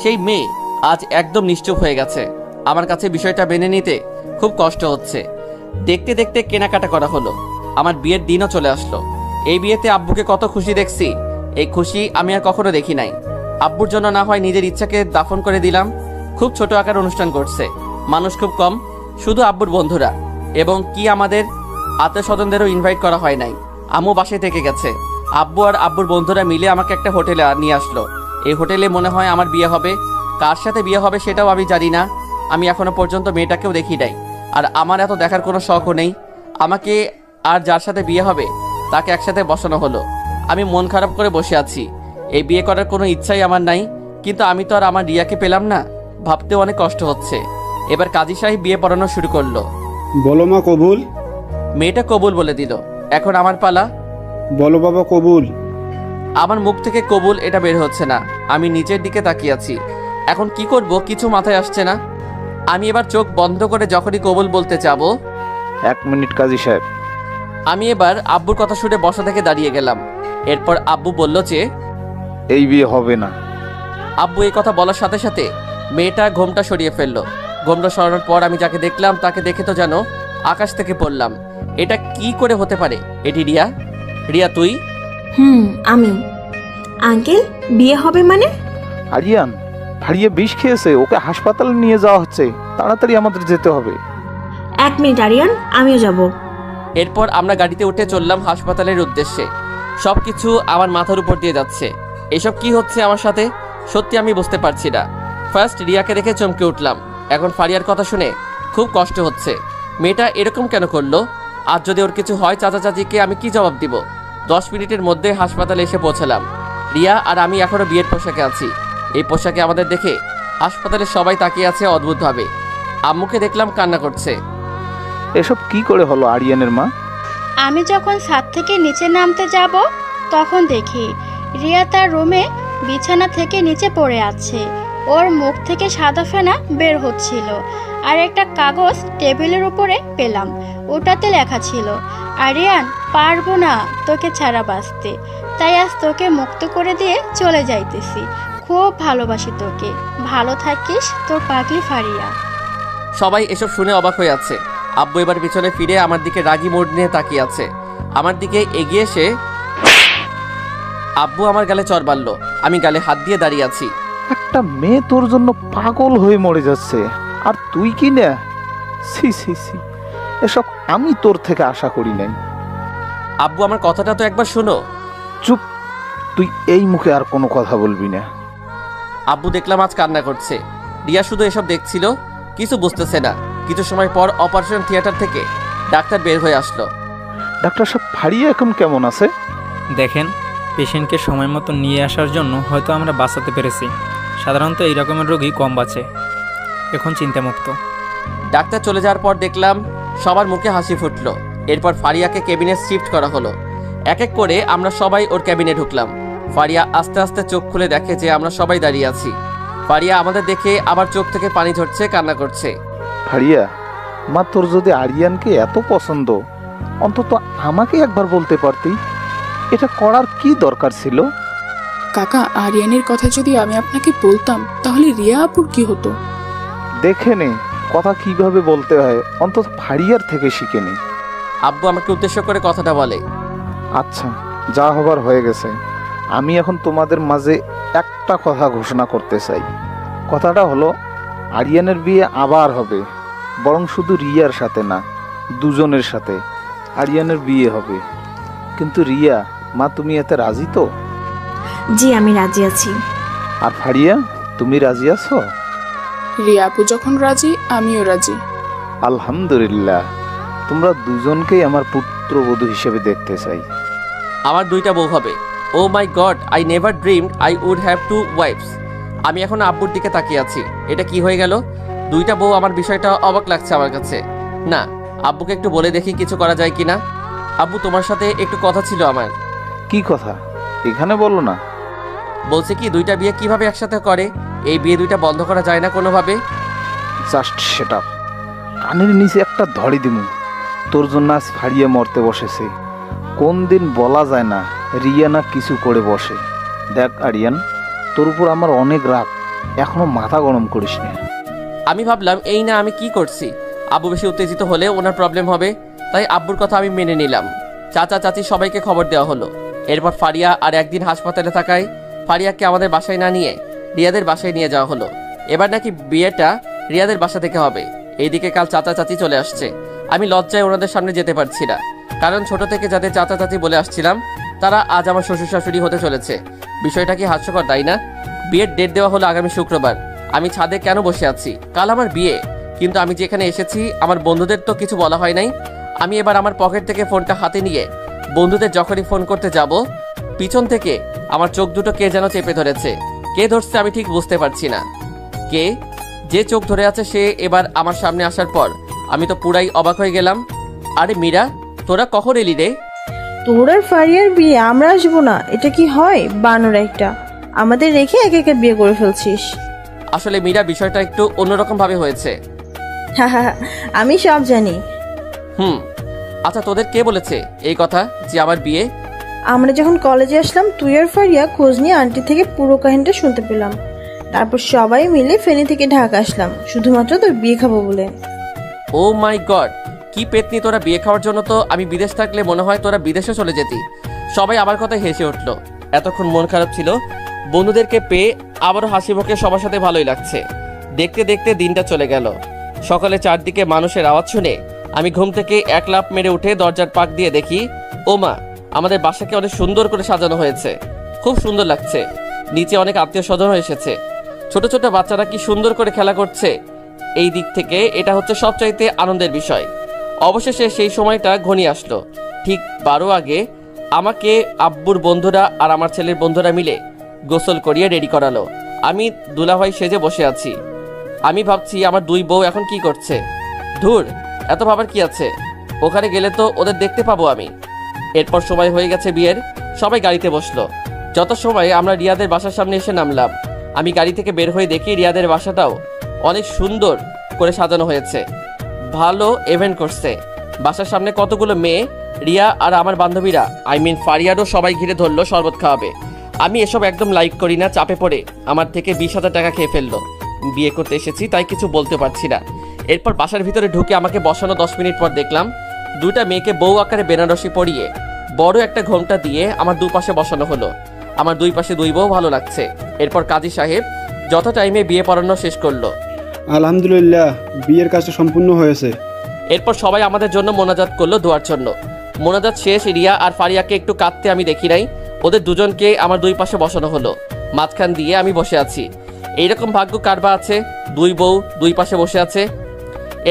সেই মেয়ে আজ একদম নিশ্চুপ হয়ে গেছে। আমার কাছে বিষয়টা মেনে নিতে খুব কষ্ট হচ্ছে। দেখতে দেখতে কেনাকাটা করা হলো। আমার বিয়ের দিনও চলে আসলো। এই বিয়েতে আব্বুকে কত খুশি দেখছি, এই খুশি আমি আর কখনো দেখি নাই। আব্বুর জন্য না হয় নিজের ইচ্ছাকে দাফন করে দিলাম। খুব ছোট আকার অনুষ্ঠান করছে, মানুষ খুব কম, শুধু আব্বুর বন্ধুরা এবং কি আমাদের আত্মীয় স্বজনদেরও ইনভাইট করা হয় নাই। আম্মু বাসায় থেকে গেছে। আব্বু আর আব্বুর বন্ধুরা মিলে আমাকে একটা হোটেলে নিয়ে আসলো। এই হোটেলে মনে হয় আমার বিয়ে হবে। কার সাথে বিয়ে হবে সেটাও আমি জানি না। আমি এখনো পর্যন্ত মেয়েটাকেও দেখি নাই, আর আমার এত দেখার কোনো শখও নেই। আমাকে আর যার সাথে বিয়ে হবে তাকে একসাথে বসানো হলো। আমি মন খারাপ করে বসে আছি। এই বিয়ে করার কোনো ইচ্ছাই আমার নাই, কিন্তু আমি তো আর আমার রিয়াকে পেলাম না। ভাবতেও অনেক কষ্ট হচ্ছে। এবার কাজী সাহেব বিয়ে পড়ানো শুরু করলো। বলো মা কবুল। মেয়েটা কবুল বলে দিল। এখন আমার পালা। বলো বাবা কবুল। আমার মুখ থেকে কবুল এটা বের হচ্ছে না। আমি নিচের দিকে তাকিয়ে আছি। এখন কি করব কিছু মাথায় আসছে না। আমি এবার চোখ বন্ধ করে যখনই কবুল বলতে যাব, 1 মিনিট কাজী সাহেব। আমি এবার আব্বুর কথা শুনে বসা থেকে দাঁড়িয়ে গেলাম। এরপর আব্বু বলল যে এই বিয়ে হবে না। আব্বু এই কথা বলার সাথে সাথে মেয়েটা ঘোমটা সরিয়ে ফেললো। ঘোমটা সরানোর পর আমি যাকে দেখলাম তাকে দেখে তো যেন আকাশ থেকে পড়লাম। এটা কি করে হতে পারে? এটি রিয়া। রিয়া তুই? আমি। আঙ্কেল, বিয়ে হবে মানে? আরিয়ান, ফারিয়া বিষ খেয়েছে, ওকে হাসপাতালে নিয়ে যাওয়া হচ্ছে। তাড়াতাড়ি আমাদের যেতে হবে। 1 মিনিট আরিয়ান, আমিও যাব। এরপর আমরা গাড়িতে উঠে চললাম হাসপাতালের উদ্দেশ্যে। সবকিছু আমার মাথার উপর দিয়ে যাচ্ছে। এসব কি হচ্ছে আমার সাথে? সত্যি আমি বুঝতে পারছি না। ফার্স্ট রিয়াকে দেখে চমকে উঠলাম, এখন ফারিয়ার কথা শুনে খুব কষ্ট হচ্ছে। মেয়েটা এরকম কেন করলো? আজ যদি ওর কিছু হয় চাচা চাচিকে আমি কি জবাব দিব? 10 মিনিটের মধ্যে হাসপাতালে এসে পৌঁছালাম। রিয়া আর আমি এখনো বিয়ের পোশাকে আছি। এই পোশাকে আমাদের দেখে হাসপাতালে সবাই তাকিয়ে আছে অদ্ভুতভাবে। আম্মুকে দেখলাম কান্না করছে। এসব কি করে হলো আরিয়ানের মা? আমি যখন ছাদ থেকে নিচে নামতে যাব তখন দেখি রিয়া তার রুমে বিছানা থেকে নিচে পড়ে আছে। ওর মুখ থেকে সাদা ফেনা বের হচ্ছিল, আর একটা কাগজ টেবিলের উপরে পেলাম। ওটাতে লেখা ছিল, আরিয়ান, পারবো না তোকে ছাড়া বাঁচতে, তাই আজ তোকে মুক্ত করে দিয়ে চলে যাইতেছি। খুব ভালোবাসি তোকে, ভালো থাকিস, তোর পাগলি ফারিয়া। সবাই এসব শুনে অবাক হয়ে আছে। আব্বু এবার পিছনে ফিরে আমার দিকে রাগী মোড় নিয়ে তাকিয়ে আছে। আমার দিকে এগিয়ে এসে আব্বু আমার গালে চড় মারল। আমি গালে হাত দিয়ে দাঁড়িয়ে আছি। একটা মেয়ে তোর জন্য পাগল হয়ে মরে যাচ্ছে, আর তুই কি না? সি সি সি, এসব আমি তোর থেকে আশা করি নাই। আব্বু, আমার কথাটা তো একবার শোনো। চুপ, তুই এই মুখে আর কোনো কথা বলবি না। আব্বু দেখলাম আজ কান্না করছে। রিয়া শুধু এসব দেখছিল, কিছু বুঝতেছে না। কিছু সময় পর অপারেশন থিয়েটার থেকে ডাক্তার বের হয়ে আসলো। ডাক্তার সাহেব, ফারিয়া এখন কেমন আছে? দেখেন, পেশেন্টকে সময় মতো নিয়ে আসার জন্য হয়তো আমরা বাঁচাতে পেরেছি। সাধারণত এই রকমের রোগী কম বাঁচে। এখন চিন্তামুক্ত। ডাক্তার চলে যাওয়ার পর দেখলাম সবার মুখে হাসি ফুটলো। এরপর ফারিয়াকে কেবিনে শিফট করা হলো। এক এক করে আমরা সবাই ওর ক্যাবিনে ঢুকলাম। ফারিয়া আস্তে আস্তে চোখ খুলে দেখে যে আমরা সবাই দাঁড়িয়ে আছি। ফারিয়া আমাদের দেখে আবার চোখ থেকে পানি ঝরছে, কান্না করছে। ফারিয়া, মা, তোর যদি আরিয়ানকে এত পছন্দ, অন্তত আমাকে একবার বলতে পারতি। এটা করার কি দরকার ছিল? কাকা, আরিয়ানের কথা যদি আমি আপনাকে বলতাম তাহলে রিয়া আপুর কি হতো? দেখে নে কথা কিভাবে বলতে হয়, অন্তত ফারিয়ার থেকে শিখে নে। আব্বু আমাকে উদ্দেশ্য করে কথাটা বলে। আচ্ছা, যা হবার হয়ে গেছে। আমি এখন তোমাদের মাঝে একটা কথা ঘোষণা করতে চাই। কথাটা হলো, আরিয়ানের বিয়ে আবার হবে, বরং শুধু রিয়ার সাথে না, দুজনের সাথে আরিয়ানের বিয়ে হবে। কিন্তু রিয়া, মা, তুমি এতে রাজি তো? জি, আমি রাজি আছি। আর ফারিয়া, তুমি রাজি আছো? রিয়া আপু যখন রাজি আমিও রাজি। আলহামদুলিল্লাহ, তোমরা দুজনকেই আমার পুত্রবধূ হিসেবে দেখতে চাই। আমার 2টা বউ হবে। Oh my god, I never dreamed I would have 2 wives. আমি এখন আব্বুর দিকে তাকিয়ে আছি। এটা কি হয়ে গেল? 2টা বউ, আমার বিষয়টা অবাক লাগছে আমার কাছে। না, আব্বুকে একটু বলে দেখি কিছু করা যায় কিনা। আব্বু, তোমার সাথে একটু কথা ছিল আমার। কি কথা? এখানে বলো না। বলছে কি 2টা বিয়ে কিভাবে একসাথে করে, এই বিয়ে 2টা বন্ধ করা যায় না কোনোভাবে? জাস্ট সেটা কানের নিচে একটা ধরি দিমু। তোর জন্য আজ ফাড়িয়ে মরতে বসেছে। কোন দিন বলা যায় না রিয়া না কিছু করে বসে। দেখ আরিয়ান, তোর উপর আমার অনেক রাগ, এখনো মাথা গরম করিস না। আমি ভাবলাম এই না আমি কি করছি, আব্বু বেশি উত্তেজিত হলে ওনার প্রবলেম হবে, তাই আব্বুর কথা আমি মেনে নিলাম। চাচা চাচি সবাইকে খবর দেওয়া হলো। এরপর ফারিয়া আর একদিন হাসপাতালে থাকায় ফারিয়াকে আমাদের বাসায় না নিয়ে রিয়াদের বাসায় নিয়ে যাওয়া হলো। এবার নাকি বিয়েটা রিয়াদের বাসা থেকে হবে। এইদিকে কাল চাচা চাচি চলে আসছে। আমি লজ্জায় ওনাদের সামনে যেতে পারছি না, কারণ ছোট থেকে যাদের চাচা চাচি বলে আসছিলাম তারা আজ আমার শ্বশুর শাশুড়ি হতে চলেছে। বিষয়টা কি হাস্যকর, তাই না? বিয়ের ডেট দেওয়া হলো আগামী শুক্রবার। আমি ছাদে কেন বসে আছি? কাল আমার বিয়ে, কিন্তু আমি যেখানে এসেছি আমার বন্ধুদের তো কিছু বলা হয় নাই। আমি এবার আমার পকেট থেকে ফোনটা হাতে নিয়ে বন্ধুদের যখনই ফোন করতে যাব, পিছন থেকে আমার চোখ দুটো কে যেন চেপে ধরেছে। কে ধরছে আমি ঠিক বুঝতে পারছি না। কে যে চোখ ধরে আছে সে এবার আমার সামনে আসার পর আমি তো পুরাই অবাক হয়ে গেলাম। আরে মীরা, তোরা কখন এলি রে? তোর আর ফারিয়ার বিয়ে আমরা আসবো না, এটা কি হয়? বানর একটা, আমাদের রেখে একে একে বিয়ে করে ফেলছিস। আসলে মীরা, বিষয়টা একটু অন্যরকম ভাবে হয়েছে। আমি সব জানি। আচ্ছা, তোদের কে বলেছে এই কথা যে আমার বিয়ে? আমরা যখন কলেজে আসলাম তুই আর ফারিয়া খোঁজ নিয়ে আন্টি থেকে পুরো কাহিনীটা শুনতে পেলাম। তারপর সবাই মিলে ফেনী থেকে ঢাকা আসলাম শুধুমাত্র তোর বিয়ে খাবো বলে। ও মাই গড, কি পেতনি তোরা! বিয়ে খাওয়ার জন্য তো আমি বিদেশ থাকলে মনে হয় তোরা বিদেশে চলে যেতি। সবাই আমার কথা হেসে উঠলো। এতক্ষণ মন খারাপ ছিল, বন্ধুদেরকে পেয়ে আবারও হাসি মুখে সবার সাথে ভালোই লাগছে। দেখতে দেখতে দিনটা চলে গেল। সকালে চারদিকে মানুষের আওয়াজ শুনে আমি ঘুম থেকে এক লাফ মেরে উঠে দরজার পাক দিয়ে দেখি, ও মা, আমাদের বাসাকে অনেক সুন্দর করে সাজানো হয়েছে। খুব সুন্দর লাগছে। নিচে অনেক আত্মীয় স্বজন এসেছে। ছোট ছোট বাচ্চারা কি সুন্দর করে খেলা করছে। এই দিক থেকে এটা হচ্ছে সবচাইতে আনন্দের বিষয়। অবশেষে সেই সময়টা ঘনিয়ে আসলো। ঠিক 12 আগে আমাকে আব্বুর বন্ধুরা আর আমার ছেলের বন্ধুরা মিলে গোসল করিয়ে রেডি করালো। আমি দুলাভাই সেজে বসে আছি। আমি ভাবছি আমার 2 বউ এখন কি করছে। ধুর, এত ভাবার কি আছে, ওখানে গেলে তো ওদের দেখতে পাবো আমি। এরপর সময় হয়ে গেছে বিয়ের। সবাই গাড়িতে বসলো। যত সময় আমরা রিয়াদের বাসার সামনে এসে নামলাম, আমি গাড়ি থেকে বের হয়ে দেখি রিয়াদের বাসাটাও অনেক সুন্দর করে সাজানো হয়েছে। ভালো ইভেন্ট করছে। বাসার সামনে কতগুলো মেয়ে, রিয়া আর আমার বান্ধবীরা, ফারিয়ারও সবাই ঘিরে ধরলো শরবত খাওয়াবে। আমি এসব একদম লাইক করি না। চাপে পড়ে আমার থেকে 20,000 টাকা খেয়ে ফেললো। বিয়ে করতে এসেছি তাই কিছু বলতে পারছি না। এরপর বাসার ভিতরে ঢুকে আমাকে বসানো 10 মিনিট পর দেখলাম 2টা মেয়েকে বউ আকারে বেনারসি পরিয়ে বড় একটা ঘোমটা দিয়ে আমার দুপাশে বসানো হলো। আমার 2 পাশে 2 বউ, ভালো লাগছে। এরপর কাজী সাহেব যত টাইমে বিয়ে পড়ানো শেষ করলো। আলহামদুলিল্লাহ, বিয়ের কাজটা সম্পূর্ণ হয়েছে। এরপর সবাই আমাদের জন্য মোনাজাত করলো দোয়ার জন্য। মোনাজাত শেষ, রিয়া আর ফারিয়াকে একটু কাঁদতে আমি দেখি নাই। ওদের দুজনকে আমার 2 পাশে বসানো হলো। মাঝখান দিয়ে আমি বসে আছি। এইরকম ভাগ্য কারবা আছে, 2 বউ 2 পাশে বসে আছে।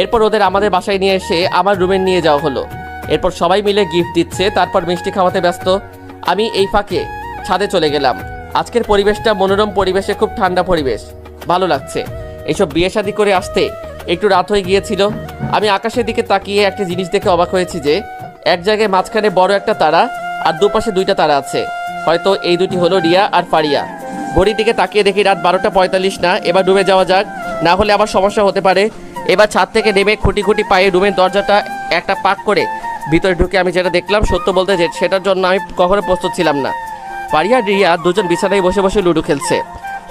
এরপর ওদের আমাদের বাসায় নিয়ে এসে আমার রুমে নিয়ে যাওয়া হলো। এরপর সবাই মিলে গিফট দিচ্ছে, তারপর মিষ্টি খাওয়াতে ব্যস্ত। আমি এই ফাঁকে ছাদে চলে গেলাম। আজকের পরিবেশটা মনোরম পরিবেশে, খুব ঠান্ডা পরিবেশ, ভালো লাগছে। এইসব বিয়ে শাদী করে আসতে একটু রাত হয়ে গিয়েছিল। আমি আকাশের দিকে তাকিয়ে একটা জিনিস দেখে অবাক হয়েছি যে এক জায়গায় মাঝখানে বড় একটা তারা আর দুপাশে 2টা তারা আছে। হয়তো এই 2টি হলো রিয়া আর ফারিয়া। ঘড়ির দিকে তাকিয়ে দেখি রাত 12:45 না। এবার রুমে যাওয়া যাক, না হলে আবার সমস্যা হতে পারে। এবার ছাদ থেকে নেমে খুঁটি খুঁটি পায়ে রুমের দরজাটা একটা পাক করে ভিতরে ঢুকে আমি যেটা দেখলাম, সত্য বলতে যে সেটার জন্য আমি কখনো প্রস্তুত ছিলাম না। ফারিয়া আর রিয়া দুজন বিছানায় বসে বসে লুডো খেলছে।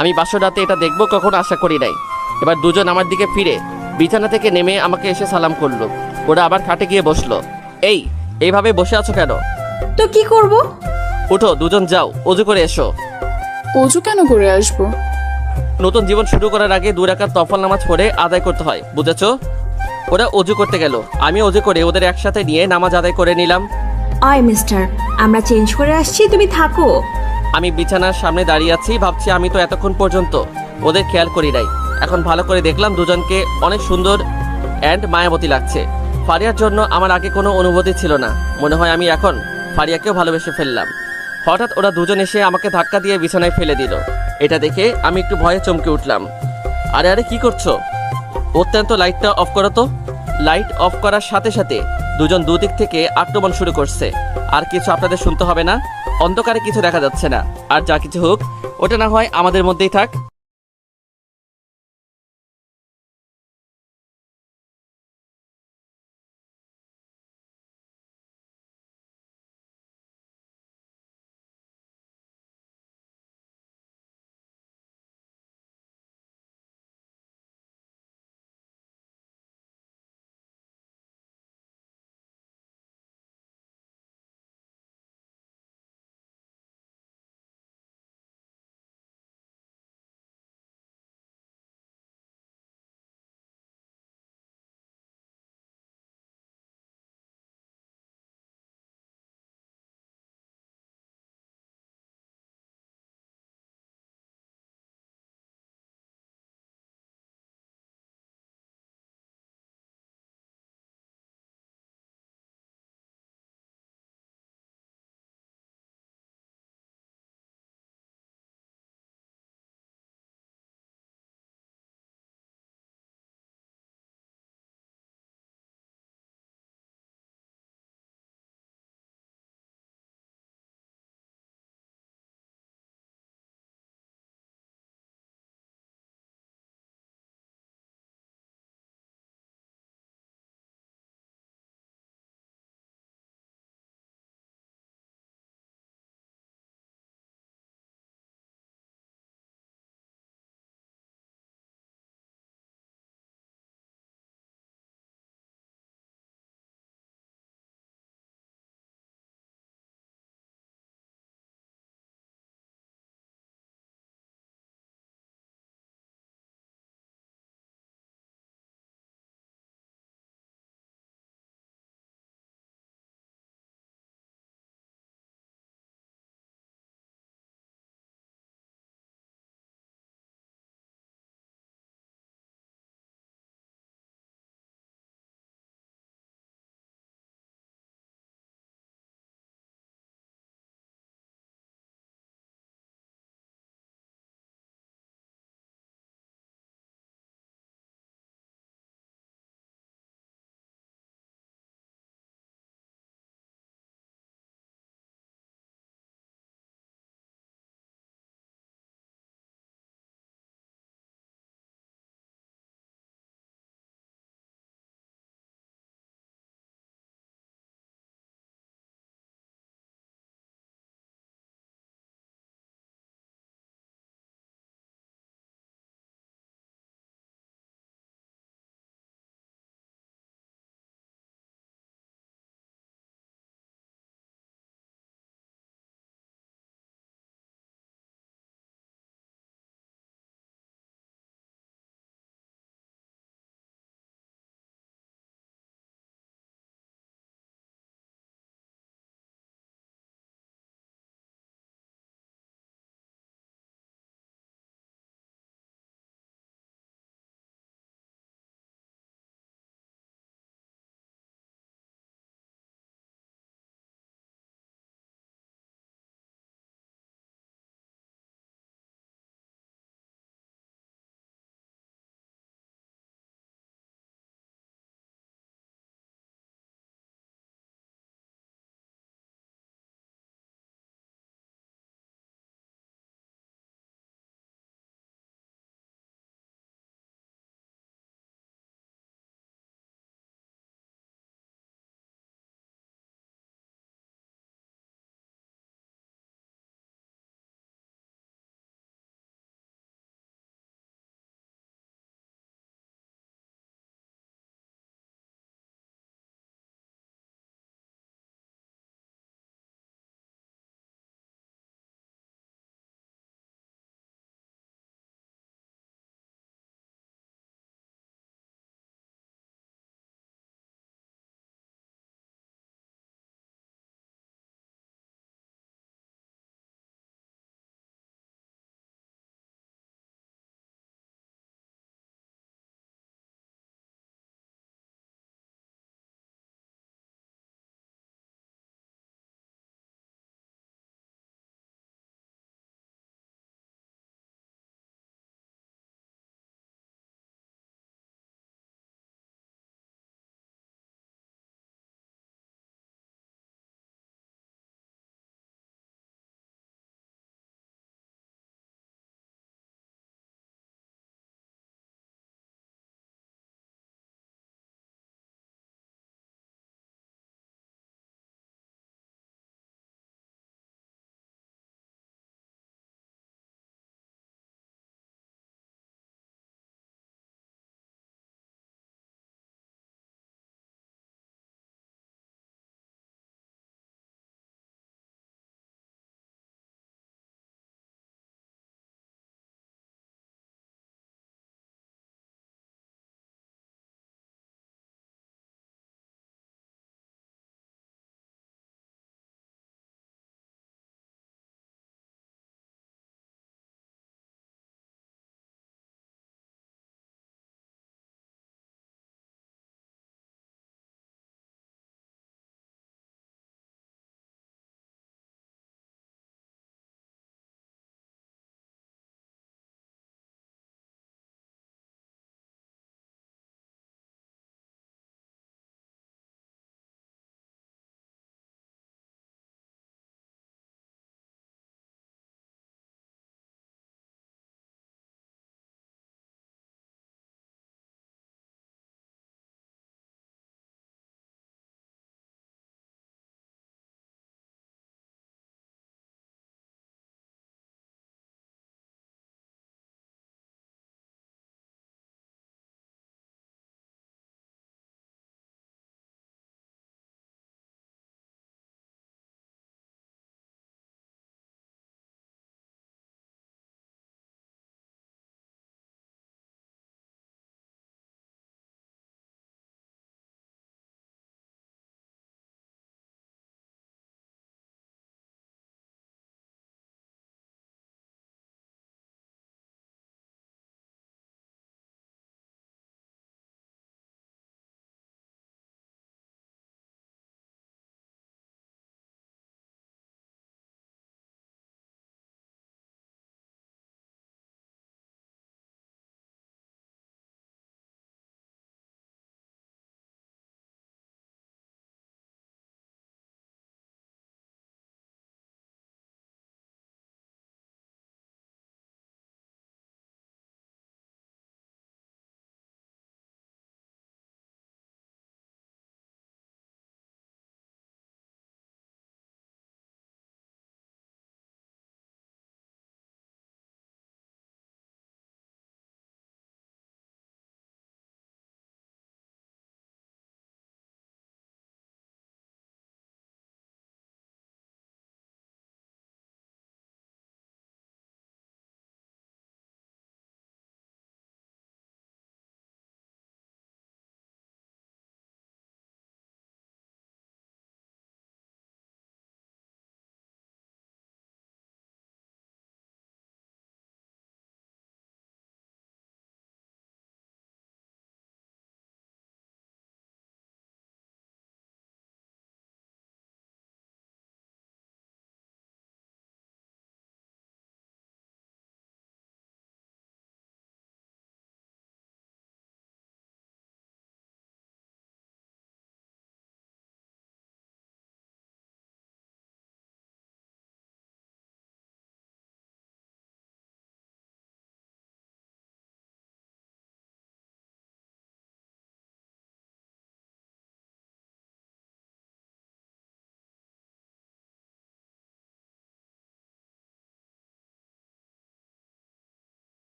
আমি বাসর রাতে এটা দেখবো কখনো আশা করি নাই। এবার দুজন আমার দিকে ফিরে বিছানা থেকে নেমে আমাকে এসে সালাম করলো। ওরা আবার খাটে গিয়ে বসলো। এইভাবে বসে আছো কেন? তো কি করব? উঠো, দুজন যাও, অজু করে এসো। অজু কেন করে আসবো? নতুন জীবন শুরু করার আগে 2 রাকাত নফল নামাজ পড়ে আদায় করতে হয়, বুঝেছো? ওরা অজু করতে গেল, আমি অজু করে ওদের একসাথে নিয়ে নামাজ আদায় করে নিলাম। আয় মিস্টার, আমরা চেঞ্জ করে আসছি, তুমি থাকো। আমি বিছানার সামনে দাঁড়িয়ে আছি, ভাবছি আমি তো এতক্ষণ পর্যন্ত ওদের খেয়াল করি নাই। এখন ভালো করে দেখলাম দুজনকে অনেক সুন্দর অ্যান্ড মায়াবতী লাগছে। ফারিয়ার জন্য আমার আগে কোনো অনুভূতি ছিল না, মনে হয় আমি এখন ফারিয়াকেও ভালোবেসে ফেললাম। হঠাৎ ওরা দুজন এসে আমাকে ধাক্কা দিয়ে বিছানায় ফেলে দিল। এটা দেখে আমি একটু ভয়ে চমকে উঠলাম। আরে আরে কি করছো? অত্যন্ত লাইটটা অফ করো তো। লাইট অফ করার সাথে সাথে দুজন দুদিক থেকে আক্রমণ শুরু করছে। আর কিছু আপনাদের শুনতে হবে না, অন্ধকারে কিছু দেখা যাচ্ছে না। আর যা কিছু হোক ওটা না হয় আমাদের মধ্যেই থাক।